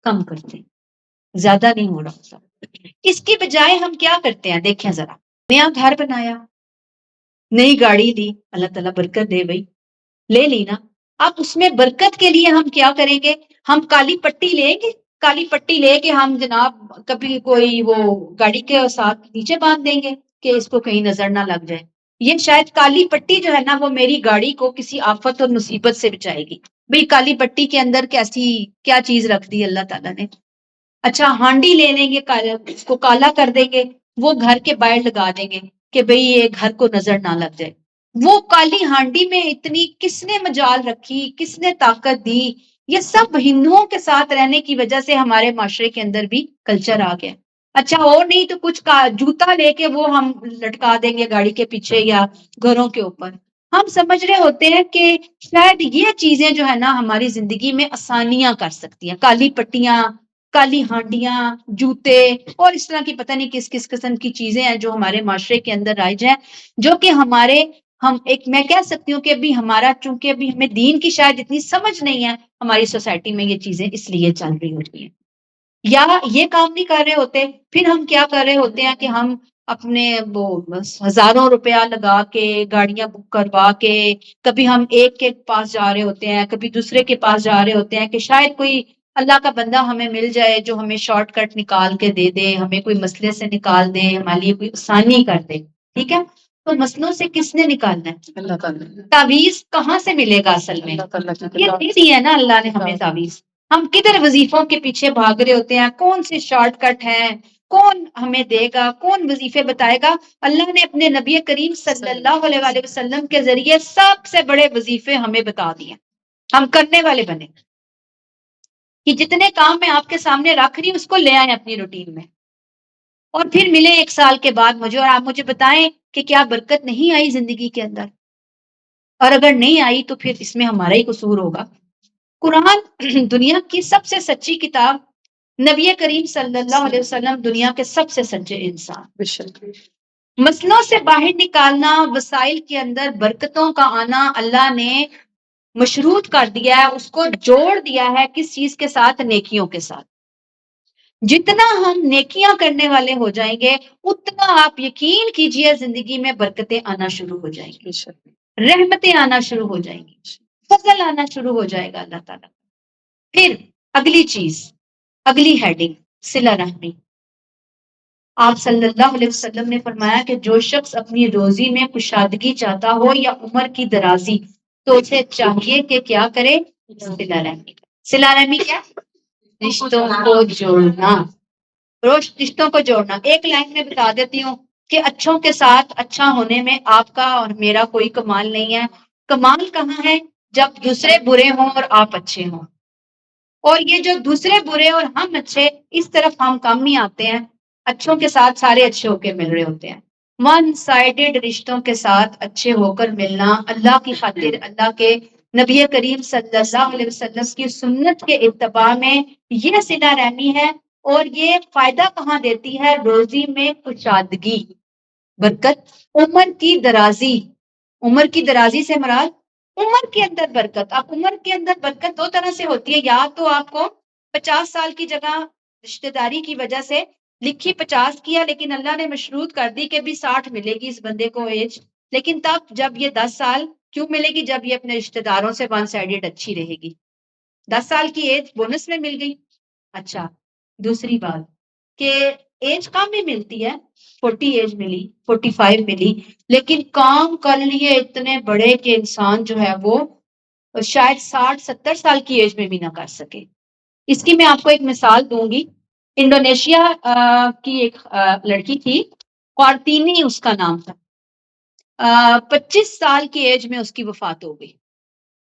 کم کرتے ہیں، زیادہ نہیں ہو رہا ہوتا. اس کی بجائے ہم کیا کرتے ہیں؟ دیکھیں ذرا، نیا گھر بنایا، نئی گاڑی لی، اللہ تعالیٰ برکت دے بھائی، لے لی نا. اب اس میں برکت کے لیے ہم کیا کریں گے؟ ہم کالی پٹی لیں گے، کالی پٹی لے کے ہم جناب کبھی کوئی وہ گاڑی کے ساتھ نیچے باندھ دیں گے کہ اس کو کہیں نظر نہ لگ جائے. یہ شاید کالی پٹی جو ہے نا وہ میری گاڑی کو کسی آفت اور مصیبت سے بچائے گی. بھئی کالی پٹی کے اندر کیسی کیا چیز رکھ دی اللہ تعالیٰ نے. اچھا ہانڈی لے لیں گے، اس کو کالا کر دیں گے، وہ گھر کے باہر لگا دیں گے کہ بھئی یہ گھر کو نظر نہ لگ جائے. وہ کالی ہانڈی میں اتنی کس نے مجال رکھی، کس نے طاقت دی؟ یہ سب ہندوؤں کے ساتھ رہنے کی وجہ سے ہمارے معاشرے کے اندر بھی کلچر آ گیا. اچھا اور نہیں تو کچھ جوتا لے کے وہ ہم لٹکا دیں گے گاڑی کے پیچھے یا گھروں کے اوپر. ہم سمجھ رہے ہوتے ہیں کہ شاید یہ چیزیں جو ہے نا ہماری زندگی میں آسانیاں کر سکتی ہیں. کالی پٹیاں، کالی ہانڈیاں، جوتے اور اس طرح کی پتہ نہیں کس کس قسم کی چیزیں ہیں جو ہمارے معاشرے کے اندر رائج ہیں، جو کہ ہم ایک میں کہہ سکتی ہوں کہ ابھی ہمارا چونکہ ابھی ہمیں دین کی شاید اتنی سمجھ نہیں ہے، ہماری سوسائٹی میں یہ چیزیں اس لیے چل رہی ہوتی ہیں. یا یہ کام نہیں کر رہے ہوتے، پھر ہم کیا کر رہے ہوتے ہیں کہ ہم اپنے وہ ہزاروں روپیہ لگا کے گاڑیاں بک کروا کے کبھی ہم ایک کے پاس جا رہے ہوتے ہیں، کبھی دوسرے کے پاس جا رہے ہوتے ہیں کہ شاید کوئی اللہ کا بندہ ہمیں مل جائے جو ہمیں شارٹ کٹ نکال کے دے دے، ہمیں کوئی مسئلے سے نکال دے، ہمارے لیے کوئی آسانی کر دے. ٹھیک ہے، تو مسئلوں سے کس نے نکالنا ہے؟ اللہ تعالیٰ. تعویذ کہاں سے ملے گا اصل میں؟ یہ نہیں دی ہے نا اللہ نے ہمیں تعویذ. ہم کدھر وظیفوں کے پیچھے بھاگ رہے ہوتے ہیں، کون سے شارٹ کٹ ہیں، کون ہمیں دے گا، کون وظیفے بتائے گا؟ اللہ نے اپنے نبی کریم صلی اللہ علیہ وآلہ وسلم کے ذریعے سب سے بڑے وظیفے ہمیں بتا دیے، ہم کرنے والے بنے کہ جتنے کام میں آپ کے سامنے رکھ رہی ہوں اس کو لے آئیں اپنی روٹین میں. اور پھر ملے 1 سال کے بعد مجھے اور آپ مجھے بتائیں کہ کیا برکت نہیں آئی زندگی کے اندر؟ اور اگر نہیں آئی تو پھر اس میں ہمارا ہی قصور ہوگا. قرآن دنیا کی سب سے سچی کتاب، نبی کریم صلی اللہ علیہ وسلم دنیا کے سب سے سچے انسان. مسئلوں سے باہر نکالنا، وسائل کے اندر برکتوں کا آنا اللہ نے مشروط کر دیا ہے، اس کو جوڑ دیا ہے کس چیز کے ساتھ؟ نیکیوں کے ساتھ. جتنا ہم نیکیاں کرنے والے ہو جائیں گے اتنا آپ یقین کیجئے زندگی میں برکتیں آنا شروع ہو جائیں گی، رحمتیں آنا شروع ہو جائیں گی، فضل آنا شروع ہو جائے گا اللہ تعالیٰ. پھر اگلی چیز، اگلی ہیڈنگ، صلہ رحمی. آپ صلی اللہ علیہ وسلم نے فرمایا کہ جو شخص اپنی روزی میں کشادگی چاہتا ہو یا عمر کی درازی تو اسے چاہیے کہ کیا کرے؟ صلہ رحمی. صلہ رحمی کیا؟ رشتوں کو جوڑنا، رشتوں کو جوڑنا. ایک لائن میں بتا دیتی ہوں کہ اچھوں کے ساتھ اچھا ہونے میں آپ کا اور میرا کوئی کمال نہیں ہے. کمال کہاں ہے؟ جب دوسرے برے ہوں اور آپ اچھے ہوں. اور یہ جو دوسرے برے اور ہم اچھے، اس طرف ہم کم ہی آتے ہیں. اچھوں کے ساتھ سارے اچھے ہو کے مل رہے ہوتے ہیں. ون سائیڈڈ رشتوں کے ساتھ اچھے ہو کر ملنا اللہ کی خاطر، اللہ کے نبی کریم صلی اللہ علیہ وسلم کی سنت کے اتباع میں یہ صلہ رحمی ہے. اور یہ فائدہ کہاں دیتی ہے؟ روزی میں کشادگی، برکت، عمر کی درازی. عمر کی درازی سے مراد عمر کے اندر برکت. اب عمر کے اندر برکت 2 طرح سے ہوتی ہے، یا تو آپ کو 50 سال کی جگہ رشتہ داری کی وجہ سے لکھی 50 کیا، لیکن اللہ نے مشروط کر دی کہ بھی 60 ملے گی اس بندے کو ایج، لیکن تب جب یہ 10 سال کیوں ملے گی؟ جب یہ اپنے رشتہ داروں سے ون سائیڈڈ اچھی رہے گی. 10 سال کی ایج بونس میں مل گئی. اچھا دوسری بات کہ ایج کم ہی ملتی ہے، 40 ایج ملی، 45 ملی، لیکن کام کر لیے اتنے بڑے کہ انسان جو ہے وہ شاید 60-70 سال کی ایج میں بھی نہ کر سکے۔ اس کی میں آپ کو ایک مثال دوں گی۔ انڈونیشیا کی ایک لڑکی تھی، قارتینی اس کا نام تھا۔ 25 سال کی ایج میں اس کی وفات ہو گئی۔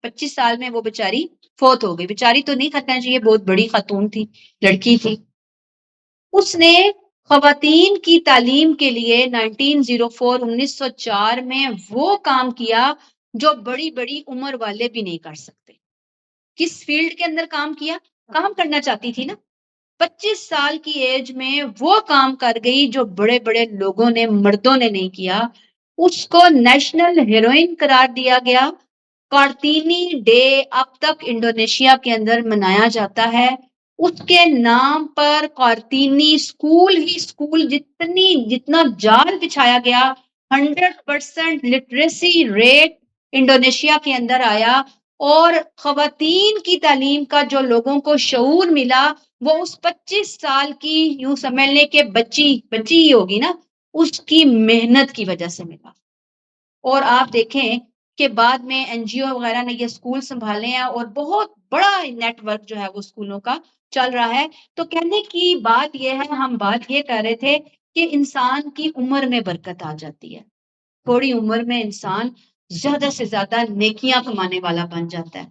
25 سال میں وہ بیچاری فوت ہو گئی۔ بیچاری تو نہیں کہنا چاہیے، بہت بڑی خاتون تھی، لڑکی تھی۔ اس نے خواتین کی تعلیم کے لیے 1904 میں وہ کام کیا جو بڑی بڑی عمر والے بھی نہیں کر سکتے۔ کس فیلڈ کے اندر کام کیا؟ کام کرنا چاہتی تھی نا، 25 سال کی ایج میں وہ کام کر گئی جو بڑے بڑے لوگوں نے، مردوں نے نہیں کیا۔ اس کو نیشنل ہیروئن قرار دیا گیا۔ قارتینی ڈے اب تک انڈونیشیا کے اندر منایا جاتا ہے۔ اس کے نام پر قارتینی اسکول ہی اسکول، جتنا جال بچھایا گیا، 100% لٹریسی ریٹ انڈونیشیا کے اندر آیا، اور خواتین کی تعلیم کا جو لوگوں کو شعور ملا وہ اس 25 سال کی، یوں سمجھ لیں کہ بچی ہی ہوگی نا، اس کی محنت کی وجہ سے ملا۔ اور آپ دیکھیں کہ بعد میں این جی او وغیرہ نے یہ اسکول سنبھالے ہیں اور بہت بڑا نیٹ ورک جو ہے وہ اسکولوں کا چل رہا ہے۔ تو کہنے کی بات یہ ہے، ہم بات یہ کر رہے تھے کہ انسان کی عمر میں برکت آ جاتی ہے۔ تھوڑی عمر میں انسان زیادہ سے زیادہ نیکیاں کمانے والا بن جاتا ہے۔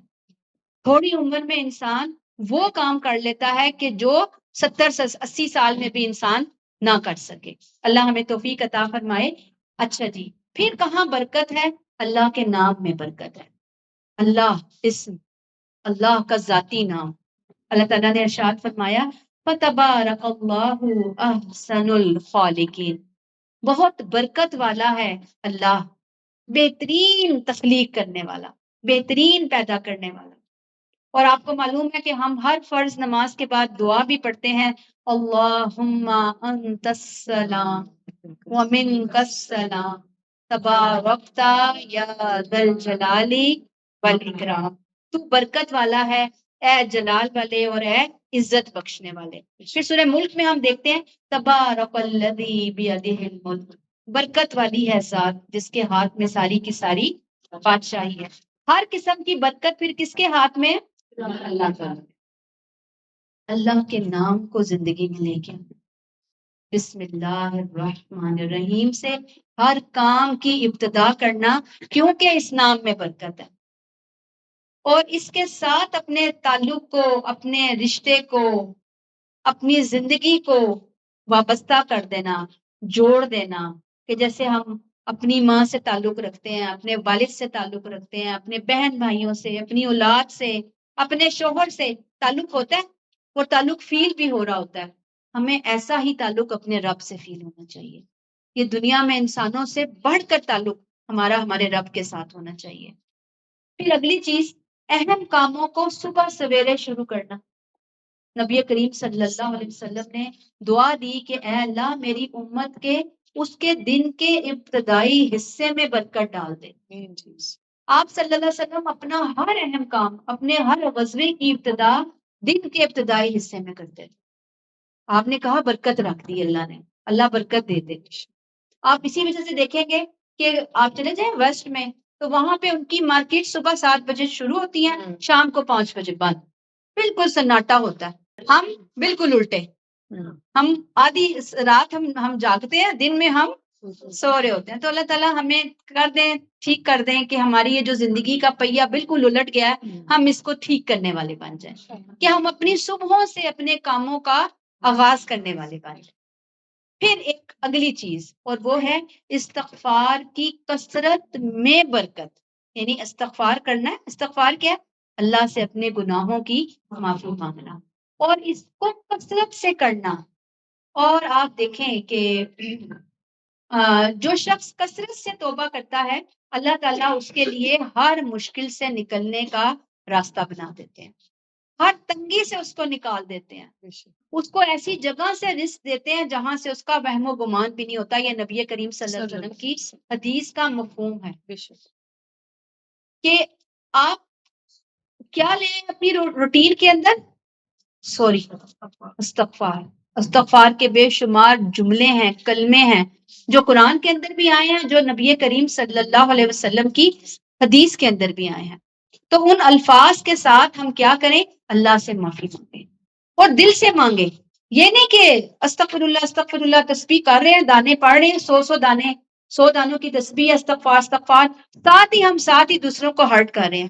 تھوڑی عمر میں انسان وہ کام کر لیتا ہے کہ جو 70-80 سال میں بھی انسان نہ کر سکے۔ اللہ ہمیں توفیق عطا فرمائے۔ اچھا جی، پھر کہاں برکت ہے؟ اللہ کے نام میں برکت ہے۔ اللہ اسم، اللہ کا ذاتی نام۔ اللہ تعالیٰ نے ارشاد فرمایا فَتَبَارَكَ اللَّهُ أَحْسَنُ الْخَالِقِينَ، بہت برکت والا ہے اللہ، بہترین تخلیق کرنے والا، بہترین پیدا کرنے والا۔ اور آپ کو معلوم ہے کہ ہم ہر فرض نماز کے بعد دعا بھی پڑھتے ہیں، اللہم انت السلام ومنک السلام تبارکت یا ذا الجلال والاکرام۔ تو برکت والا ہے اے جلال والے اور اے عزت بخشنے والے۔ پھر سورہ ملک میں ہم دیکھتے ہیں تبارک الذی بیدہ الملک، برکت والی ہے ذات جس کے ہاتھ میں ساری کی ساری بادشاہی ہے۔ ہر قسم کی برکت پھر کس کے ہاتھ میں؟ اللہ کا۔ اللہ کے نام کو زندگی میں لے کے بسم اللہ الرحمن الرحیم سے ہر کام کی ابتدا کرنا، کیونکہ اس نام میں برکت ہے۔ اور اس کے ساتھ اپنے تعلق کو، اپنے رشتے کو، اپنی زندگی کو وابستہ کر دینا، جوڑ دینا، کہ جیسے ہم اپنی ماں سے تعلق رکھتے ہیں، اپنے والد سے تعلق رکھتے ہیں، اپنے بہن بھائیوں سے، اپنی اولاد سے، اپنے شوہر سے تعلق ہوتا ہے، وہ تعلق فیل بھی ہو رہا ہوتا ہے۔ ہمیں ایسا ہی تعلق اپنے رب سے فیل ہونا چاہیے۔ یہ دنیا میں انسانوں سے بڑھ کر تعلق ہمارا ہمارے رب کے ساتھ ہونا چاہیے۔ پھر اگلی چیز، اہم کاموں کو صبح سویرے شروع کرنا۔ نبی کریم صلی اللہ علیہ وسلم نے دعا دی کہ اے اللہ میری امت کے اس کے دن کے ابتدائی حصے میں برکت ڈال دے۔ آپ صلی اللہ علیہ وسلم اپنا ہر اہم کام، اپنے ہر غزوے کی ابتدا دن کے ابتدائی حصے میں کرتے تھے۔ آپ نے کہا برکت رکھ دی اللہ نے، اللہ برکت دے دے۔ آپ اسی وجہ سے دیکھیں گے کہ آپ چلے جائیں ویسٹ میں تو وہاں پہ ان کی مارکیٹ صبح 7 بجے شروع ہوتی ہے، شام کو 5 بجے بند، بالکل سناٹا ہوتا ہے۔ ہم بالکل الٹے، ہم آدھی رات ہم جاگتے ہیں، دن میں ہم سو رہے ہوتے ہیں۔ تو اللہ تعالیٰ ہمیں کر دیں، ٹھیک کر دیں کہ ہماری یہ جو زندگی کا پہیہ بالکل الٹ گیا ہے، ہم اس کو ٹھیک کرنے والے بن جائیں، کہ ہم اپنی صبحوں سے اپنے کاموں کا آغاز کرنے والے بن جائیں۔ پھر ایک اگلی چیز، اور وہ ہے استغفار کی کثرت میں برکت، یعنی استغفار کرنا ہے۔ استغفار کیا ہے؟ اللہ سے اپنے گناہوں کی معافی مانگنا، اور اس کو کثرت سے کرنا۔ اور آپ دیکھیں کہ جو شخص کثرت سے توبہ کرتا ہے، اللہ تعالیٰ اس کے لیے ہر مشکل سے نکلنے کا راستہ بنا دیتے ہیں، ہر تنگی سے اس کو نکال دیتے ہیں، اس کو ایسی جگہ سے رزق دیتے ہیں جہاں سے اس کا وہم و گمان بھی نہیں ہوتا۔ یہ نبی کریم صلی اللہ علیہ وسلم کی حدیث کا مفہوم ہے کہ آپ کیا لیں اپنی روٹین کے اندر؟ استغفار۔ استغفار کے بے شمار جملے ہیں، کلمے ہیں جو قرآن کے اندر بھی آئے ہیں، جو نبی کریم صلی اللہ علیہ وسلم کی حدیث کے اندر بھی آئے ہیں۔ تو ان الفاظ کے ساتھ ہم کیا کریں؟ اللہ سے معافی مانگیں اور دل سے مانگیں۔ یہ نہیں کہ استغفر اللہ تسبیح کر رہے ہیں، دانے پڑھ رہے ہیں، 100 دانے، 100 دانوں کی تسبیح، استغفار استغفار، ساتھ ہی دوسروں کو ہرٹ کر رہے ہیں،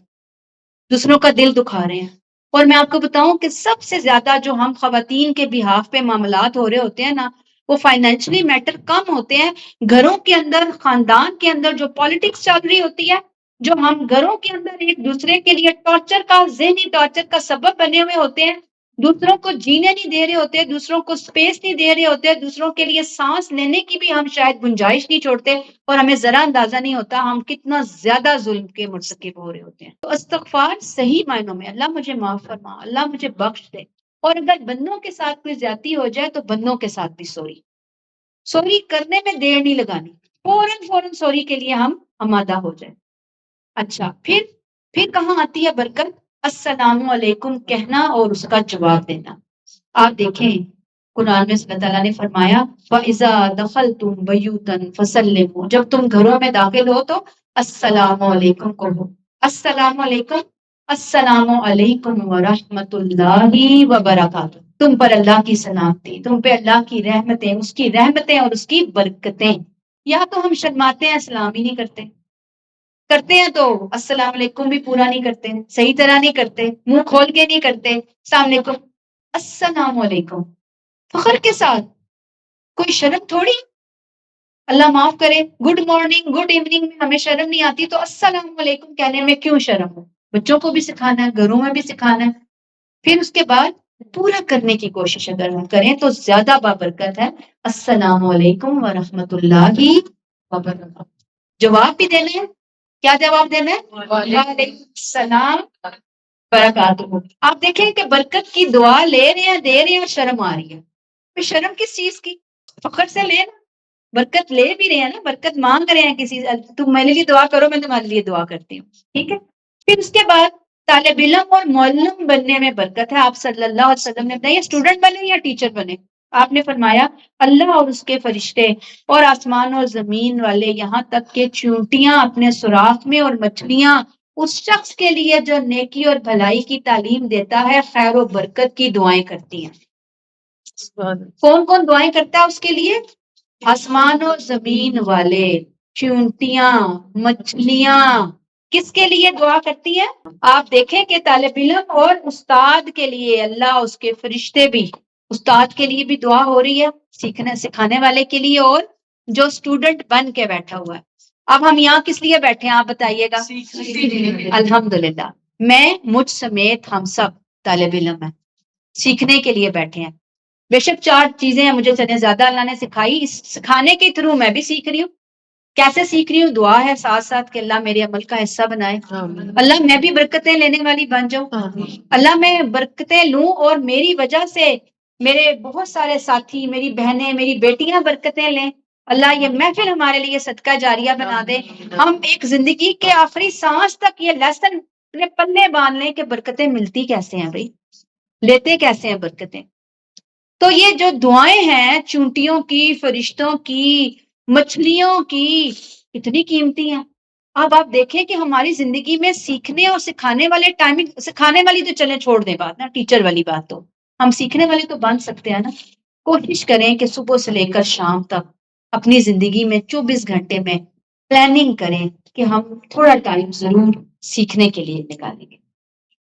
دوسروں کا دل دکھا رہے ہیں۔ اور میں آپ کو بتاؤں کہ سب سے زیادہ جو ہم خواتین کے بہاف پہ معاملات ہو رہے ہوتے ہیں نا، وہ فائنینشلی میٹر کم ہوتے ہیں، گھروں کے اندر، خاندان کے اندر جو پالیٹکس چل رہی ہوتی ہے، جو ہم گھروں کے اندر ایک دوسرے کے لیے ٹارچر کا، ذہنی ٹارچر کا سبب بنے ہوئے ہوتے ہیں، دوسروں کو جینے نہیں دے رہے ہوتے، دوسروں کو سپیس نہیں دے رہے ہوتے، دوسروں کے لیے سانس لینے کی بھی ہم شاید گنجائش نہیں چھوڑتے، اور ہمیں ذرا اندازہ نہیں ہوتا ہم کتنا زیادہ ظلم کے مرتکب ہو رہے ہوتے ہیں۔ تو استغفار صحیح معنوں میں اللہ مجھے معاف فرما، اللہ مجھے بخش دے، اور اگر بندوں کے ساتھ کوئی زیادتی ہو جائے تو بندوں کے ساتھ بھی سوری کرنے میں دیر نہیں لگانی، فوراً سوری کے لیے ہم آمادہ ہو جائیں۔ اچھا، پھر کہاں آتی ہے برکت؟ السلام علیکم کہنا اور اس کا جواب دینا۔ آپ دیکھیں قرآن میں اللہ تعالیٰ نے فرمایا وَإِذَا دَخَلْتُمْ بَيُوتًا فَسَلِّمُوا، جب تم گھروں میں داخل ہو تو السلام علیکم کہو۔ السلام علیکم، السلام علیکم ورحمۃ اللہ وبرکاتہ، تم پر اللہ کی سلامتی، تم پہ اللہ کی رحمتیں، اس کی رحمتیں اور اس کی برکتیں۔ یا تو ہم شرماتے ہیں، سلام ہی نہیں کرتے ہیں تو السلام علیکم بھی پورا نہیں کرتے، صحیح طرح نہیں کرتے، منہ کھول کے نہیں کرتے، السلام علیکم، السلام علیکم فخر کے ساتھ، کوئی شرم تھوڑی، اللہ معاف کرے، گڈ مارننگ گڈ ایوننگ میں ہمیں شرم نہیں آتی تو السلام علیکم کہنے میں کیوں شرم ہو؟ بچوں کو بھی سکھانا ہے، گھروں میں بھی سکھانا ہے۔ پھر اس کے بعد پورا کرنے کی کوشش اگر ہم کریں تو زیادہ بابرکت ہے۔ السلام علیکم ورحمۃ اللہ وبرکاتہ، جواب بھی دینا ہے۔ کیا جواب دینا ہے؟ وعلیکم السلام برکاتہ۔ آپ دیکھیں کہ برکت کی دعا لے رہے ہیں، دے رہے ہیں، اور شرم آ رہی ہے۔ پھر شرم کس چیز کی؟ فخر سے لے نا، برکت لے بھی رہے ہیں نا، برکت مانگ رہے ہیں کسی سے، تم میرے لیے دعا کرو میں تمہارے لیے دعا کرتی ہوں، ٹھیک ہے۔ پھر اس کے بعد طالب علم اور معلم بننے میں برکت ہے۔ آپ صلی اللہ علیہ وسلم نے بتایا اسٹوڈنٹ بنے یا ٹیچر بنے، آپ نے فرمایا اللہ اور اس کے فرشتے اور آسمان اور زمین والے، یہاں تک کہ چونٹیاں اپنے سوراخ میں اور مچھلیاں اس شخص کے لیے جو نیکی اور بھلائی کی تعلیم دیتا ہے، خیر و برکت کی دعائیں کرتی ہیں۔ کون کون دعائیں کرتا ہے اس کے لیے؟ آسمان و زمین والے، چونٹیاں، مچھلیاں، کس کے لیے دعا کرتی ہیں؟ آپ دیکھیں کہ طالب علم اور استاد کے لیے، اللہ اس کے فرشتے بھی، استاد کے لیے بھی دعا ہو رہی ہے، سیکھنے سکھانے والے کے لیے، اور جو اسٹوڈنٹ بن کے بیٹھا ہوا ہے۔ اب ہم یہاں کس لیے بیٹھے ہیں آپ بتائیے گا؟ الحمدللہ، میں، مجھ سمیت ہم سب طالب علم ہیں، سیکھنے کے لیے بیٹھے ہیں۔ بے شک 4 چیزیں ہیں مجھے چلے زیادہ اللہ نے سکھائی، اس سکھانے کے تھرو میں بھی سیکھ رہی ہوں۔ کیسے سیکھ رہی ہوں؟ دعا ہے ساتھ ساتھ کہ اللہ میرے عمل کا حصہ بنائے، اللہ میں بھی برکتیں لینے والی بن جاؤں، اللہ میں برکتیں لوں اور میری وجہ سے میرے بہت سارے ساتھی، میری بہنیں، میری بیٹیاں برکتیں لیں، اللہ یہ محفل ہمارے لیے صدقہ جاریہ بنا دے، ہم ایک زندگی کے آخری سانس تک یہ لیسن اپنے پلے باندھ لیں کہ برکتیں ملتی کیسے ہیں بھائی، لیتے کیسے ہیں برکتیں۔ تو یہ جو دعائیں ہیں چونٹیوں کی، فرشتوں کی، مچھلیوں کی، اتنی قیمتی ہیں۔ اب آپ دیکھیں کہ ہماری زندگی میں سیکھنے اور سکھانے والے ٹائمنگ، سکھانے والی تو چلیں چھوڑ دیں بات نا، ٹیچر والی بات، تو ہم سیکھنے والے تو بن سکتے ہیں نا۔ کوشش کریں کہ صبح سے لے کر شام تک اپنی زندگی میں 24 گھنٹے میں پلاننگ کریں کہ ہم تھوڑا ٹائم ضرور سیکھنے کے لیے نکالیں گے۔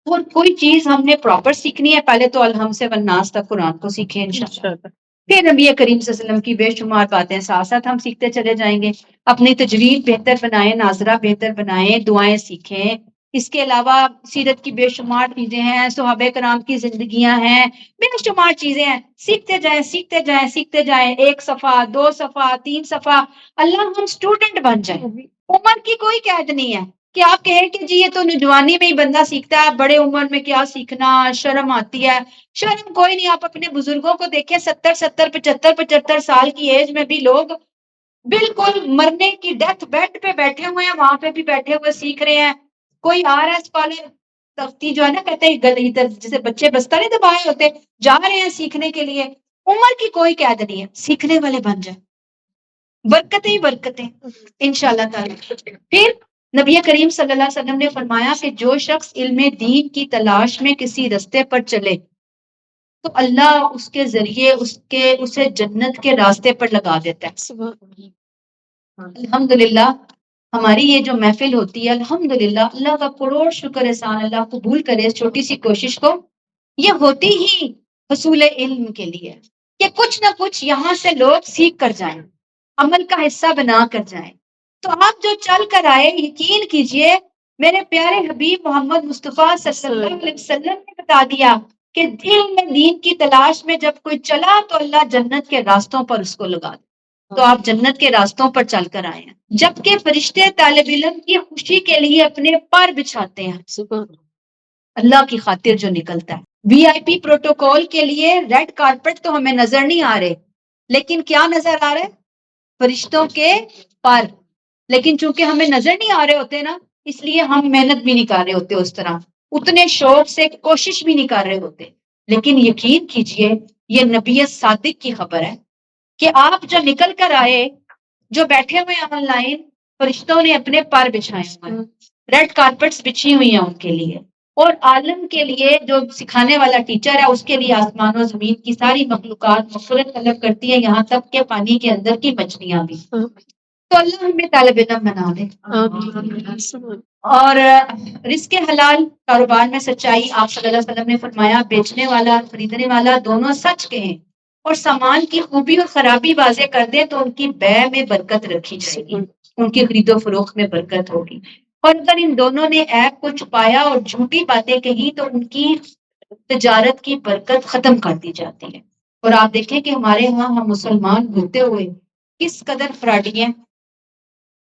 اور کوئی چیز ہم نے پراپر سیکھنی ہے، پہلے تو الحمد سے والناس تک قرآن کو سیکھیں انشاءاللہ، پھر نبی کریم صلی اللہ علیہ وسلم کی بے شمار باتیں ساتھ ساتھ ہم سیکھتے چلے جائیں گے۔ اپنی تجوید بہتر بنائیں، ناظرہ بہتر بنائیں، دعائیں سیکھیں۔ اس کے علاوہ سیرت کی بے شمار چیزیں ہیں، صحابہ کرام کی زندگیاں ہیں، بے شمار چیزیں ہیں، سیکھتے جائیں سیکھتے جائیں سیکھتے جائیں، 1 صفحہ 2 صفحہ 3 صفحہ، اللہ ہم اسٹوڈنٹ بن جائیں۔ عمر کی کوئی قید نہیں ہے کہ آپ کہیں کہ جی یہ تو نوجوانی میں ہی بندہ سیکھتا ہے، بڑے عمر میں کیا سیکھنا، شرم آتی ہے۔ شرم کوئی نہیں، آپ اپنے بزرگوں کو دیکھیں، 70 75 سال کی ایج میں بھی لوگ بالکل مرنے کی ڈیتھ بیڈ پہ بیٹھے ہوئے ہیں، وہاں پہ بھی بیٹھے ہوئے سیکھ رہے ہیں۔ کوئی آ رہا ہے اسکالر، تختی جو ہے نا کہتے ہیں گلی جیسے بچے بستر نہیں دبائے ہوتے، جا رہے ہیں سیکھنے کے لیے، عمر کی کوئی قید نہیں ہے، سیکھنے والے بن جائیں، برکتیں ہی برکتیں انشاءاللہ تعالی۔ پھر نبی کریم صلی اللہ علیہ وسلم نے فرمایا کہ جو شخص علم دین کی تلاش میں کسی رستے پر چلے تو اللہ اس کے ذریعے اسے جنت کے راستے پر لگا دیتا ہے۔ الحمدللہ ہماری یہ جو محفل ہوتی ہے، الحمدللہ اللہ کا کروڑ شکر احسان، اللہ قبول کرے اس چھوٹی سی کوشش کو، یہ ہوتی ہی حصول علم کے لیے کہ کچھ نہ کچھ یہاں سے لوگ سیکھ کر جائیں، عمل کا حصہ بنا کر جائیں۔ تو آپ جو چل کر آئے، یقین کیجئے میرے پیارے حبیب محمد مصطفیٰ صلی اللہ علیہ وسلم نے بتا دیا کہ دل میں دین کی تلاش میں جب کوئی چلا تو اللہ جنت کے راستوں پر اس کو لگا دے۔ تو آپ جنت کے راستوں پر چل کر آئے ہیں، جبکہ فرشتے طالب علم کی خوشی کے لیے اپنے پر بچھاتے ہیں، اللہ کی خاطر جو نکلتا ہے۔ وی آئی پی پروٹوکول کے لیے ریڈ کارپٹ تو ہمیں نظر نہیں آ رہے، لیکن کیا نظر آ رہے؟ فرشتوں کے پر۔ لیکن چونکہ ہمیں نظر نہیں آ رہے ہوتے نا، اس لیے ہم محنت بھی نہیں کر رہے ہوتے اس طرح، اتنے شوق سے کوشش بھی نہیں کر رہے ہوتے۔ لیکن یقین کیجئے یہ نبی صادق کی خبر ہے کہ آپ جو نکل کر آئے، جو بیٹھے ہوئے آن لائن، فرشتوں نے اپنے پر بچھائے ہوئے ہیں، ریڈ کارپٹس بچھی ہوئی ہیں ان کے لیے، اور عالم کے لیے جو سکھانے والا ٹیچر ہے اس کے لیے آسمان و زمین کی ساری مخلوقات مغفرت طلب کرتی ہے، یہاں تک کہ پانی کے اندر کی مچھلیاں بھی۔ تو اللہ ہمیں طالب علم بنا دے۔ اور رزق حلال، کاروبار میں سچائی، آپ صلی اللہ علیہ وسلم نے فرمایا بیچنے والا خریدنے والا دونوں سچ کہیں اور سامان کی خوبی اور خرابی واضح کر دیں تو ان کی بیع میں برکت رکھی جائے گی، ان کی خرید و فروخت میں برکت ہوگی۔ اور اگر ان دونوں نے عیب کو چھپایا اور جھوٹی باتیں کہی تو ان کی تجارت کی برکت ختم کر دی جاتی ہے۔ اور آپ دیکھیں کہ ہمارے یہاں ہم مسلمان ہوتے ہوئے کس قدر فراڈی ہیں۔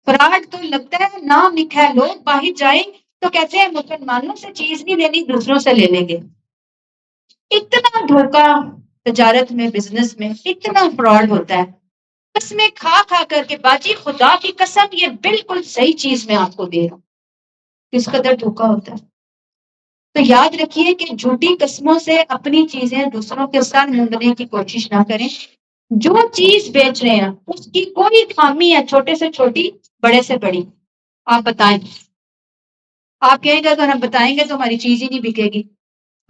فراڈ تو لگتا ہے نام لکھا ہے، لوگ باہر جائیں تو کہتے ہیں مسلمانوں سے چیز نہیں لینی، دوسروں سے لے لیں گے۔ اتنا دھوکہ تجارت میں، بزنس میں اتنا فراڈ ہوتا ہے، قسمیں کھا کھا کر کے باجی خدا کی قسم یہ بالکل صحیح چیز میں آپ کو دے رہا ہوں، کس قدر دھوکہ ہوتا ہے۔ تو یاد رکھیے کہ جھوٹی قسموں سے اپنی چیزیں دوسروں کے ساتھ مونگنے کی کوشش نہ کریں۔ جو چیز بیچ رہے ہیں اس کی کوئی خامی ہے، چھوٹے سے چھوٹی، بڑے سے بڑی، آپ بتائیں۔ آپ کہیں گے اگر ہم بتائیں گے تو ہماری چیز ہی نہیں بکے گی۔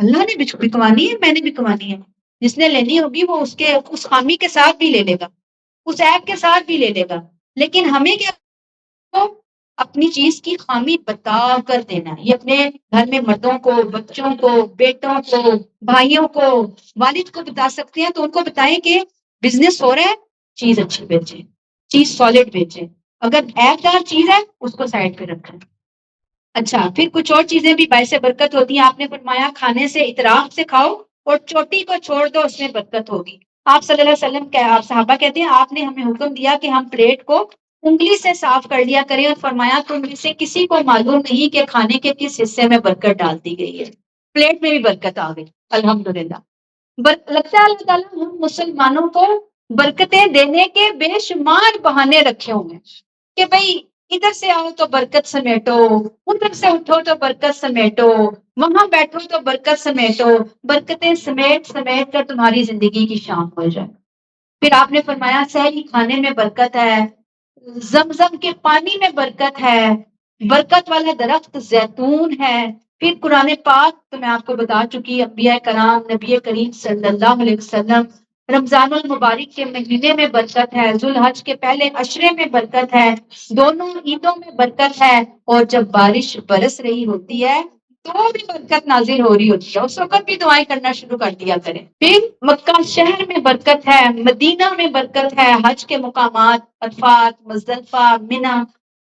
اللہ نے بکوانی ہے، میں نے بکوانی ہے، جس نے لینی ہوگی وہ اس خامی کے ساتھ بھی لے لے گا، اس عیب کے ساتھ بھی لے لے گا۔ لیکن ہمیں کیا اپنی چیز کی خامی بتا کر دینا ہے۔ یہ اپنے گھر میں مردوں کو، بچوں کو، بیٹوں کو، بھائیوں کو، والد کو بتا سکتے ہیں تو ان کو بتائیں کہ بزنس ہو رہا ہے، چیز اچھی بیچیں، چیز سالڈ بیچیں، اگر عیب دار چیز ہے اس کو سائڈ پہ رکھیں۔ اچھا، پھر کچھ اور چیزیں بھی باعث برکت ہوتی ہیں۔ آپ نے فرمایا کھانے سے اطراف سے کھاؤ اور چوٹی کو چھوڑ دو، اس میں برکت ہوگی۔ آپ صلی اللہ علیہ وسلم آپ صحابہ کہتے ہیں آپ نے ہمیں حکم دیا کہ ہم پلیٹ کو انگلی سے صاف کر لیا کریں، اور فرمایا تم میں سے کسی کو معلوم نہیں کہ کھانے کے کس حصے میں برکت ڈال دی گئی ہے۔ پلیٹ میں بھی برکت آ گئی، الحمدللہ۔ لگتا ہے اللہ تعالیٰ ہم مسلمانوں کو برکتیں دینے کے بے شمار بہانے رکھے ہوئے ہیں کہ بھئی ادھر سے آؤ تو برکت سمیٹو، ادھر سے اٹھو تو برکت سمیٹو، وہاں بیٹھو تو برکت سمیٹو، برکتیں سمیٹ سمیٹ کر تمہاری زندگی کی شام ہو جائے۔ پھر آپ نے فرمایا سحری کھانے میں برکت ہے، زمزم کے پانی میں برکت ہے، برکت والا درخت زیتون ہے۔ پھر قرآن پاک تو میں آپ کو بتا چکی، انبیاء کرام، نبی کریم صلی اللہ علیہ وسلم، رمضان المبارک کے مہینے میں برکت ہے، ذوالحج کے پہلے عشرے میں برکت ہے، دونوں عیدوں میں برکت ہے، اور جب بارش برس رہی ہوتی ہے تو بھی برکت نازل ہو رہی ہوتی ہے، اس وقت بھی دعائیں کرنا شروع کر دیا کریں۔ پھر مکہ شہر میں برکت ہے، مدینہ میں برکت ہے، حج کے مقامات عرفات، مزدلفہ، منی،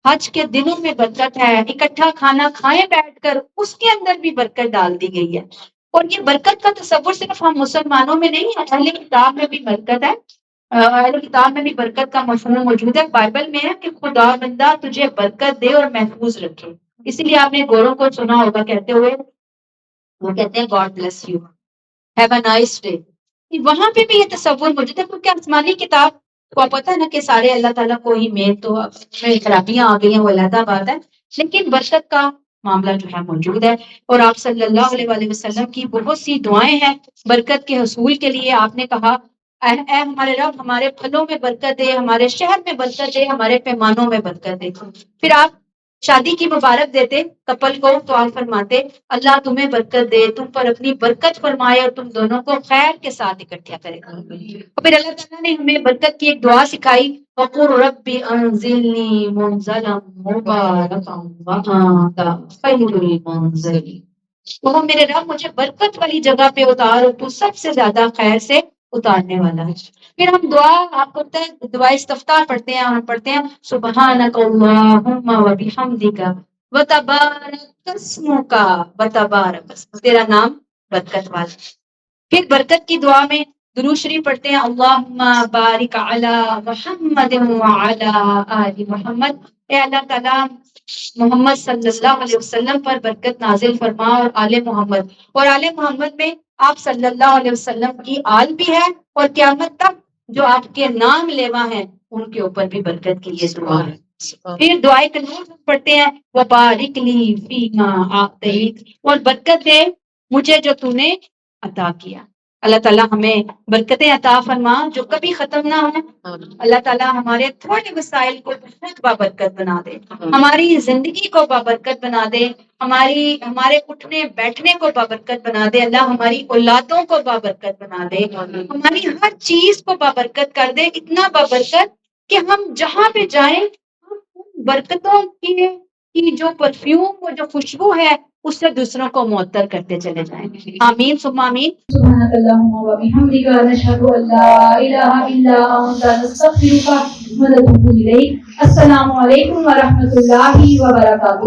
حج کے دنوں میں برکت ہے، اکٹھا کھانا کھائیں بیٹھ کر، اس کے اندر بھی برکت ڈال دی گئی ہے۔ اور یہ برکت کا تصور صرف ہم مسلمانوں میں نہیں، اہل کتاب میں بھی برکت ہے۔ اہل کتاب میں بھی برکت کا مفہوم موجود ہے، بائبل میں ہے کہ خدا بندہ تجھے برکت دے اور محفوظ رکھے۔ اسی لیے آپ نے گوروں کو سنا ہوگا کہتے ہوئے، وہ کہتے ہیں God bless you, have a nice day. وہاں پہ بھی یہ تصور موجود ہے، کیونکہ آسمانی کتاب کو آپ پتہ ہے نا کہ سارے اللہ تعالیٰ کو ہی میل تو خرابیاں آ گئی ہیں، وہ علیحدہ بات ہے، لیکن برکت کا معاملہ جو ہے موجود ہے۔ اور آپ صلی اللہ علیہ وسلم کی بہت سی دعائیں ہیں برکت کے حصول کے لیے۔ آپ نے کہا اے ہمارے رب ہمارے پھلوں میں برکت دے، ہمارے شہر میں برکت دے، ہمارے پیمانوں میں برکت دے۔ پھر آپ شادی کی مبارک دیتے کپل کو تو آپ فرماتے اللہ تمہیں برکت دے، تم پر اپنی برکت فرمائے اور تم دونوں کو خیر کے ساتھ اکٹھا کرے۔ اور پھر اللہ تعالیٰ نے ہمیں برکت کی ایک دعا سکھائی، وَقُلْ رَبِّ أَنزِلْنِي مُنزَلًا مُبَارَكًا وَأَنتَ خَيْرُ الْمُنزِلِينَ۔ وہ میرے رب مجھے برکت والی جگہ پہ اتار اور تو سب سے زیادہ خیر سے اتارنے والا ہے۔ پھر ہم دعا، آپ کو پتہ ہے دعا استفتاح پڑھتے ہیں، ہم پڑھتے ہیں سبحانک اللہم وبحمدک وتبارک اسمک وتبارک اسمک، تیرا نام برکت والا۔ پھر برکت کی دعا میں درود شریف پڑھتے ہیں، اللہم بارک علی محمد وعلی آل محمد، اے اللہ تعالیٰ محمد صلی اللہ علیہ وسلم پر برکت نازل فرما، اور آل محمد، اور آل محمد میں آپ صلی اللہ علیہ وسلم کی آل بھی ہے، اور قیامت تک جو آپ کے نام لیوا ہیں ان کے اوپر بھی برکت کی یہ دعا ہے۔ پھر دعائے قنوت پڑھتے ہیں، وبارک لی فیما اعطیت، اور برکت دے مجھے جو تو نے عطا کیا۔ اللہ تعالیٰ ہمیں برکتیں عطا فرما جو کبھی ختم نہ ہوں۔ اللہ تعالیٰ ہمارے تھوڑے وسائل کو بہت بابرکت بنا دے، ہماری زندگی کو بابرکت بنا دے، ہمارے اٹھنے بیٹھنے کو بابرکت بنا دے، اللہ ہماری اولادوں کو بابرکت بنا دے، ہماری ہر چیز کو بابرکت کر دے، اتنا بابرکت کہ ہم جہاں پہ جائیں ہم ان برکتوں کی جو پرفیوم، وہ جو خوشبو ہے اس سے دوسروں کو معطر کرتے چلے جائیں۔ آمین ثم آمین۔ سبحانک اللہم وبحمدک نشہد ان لا الہ الا انت نستغفرک ونتوب الیک۔ السلام علیکم ورحمۃ اللہ وبرکاتہ۔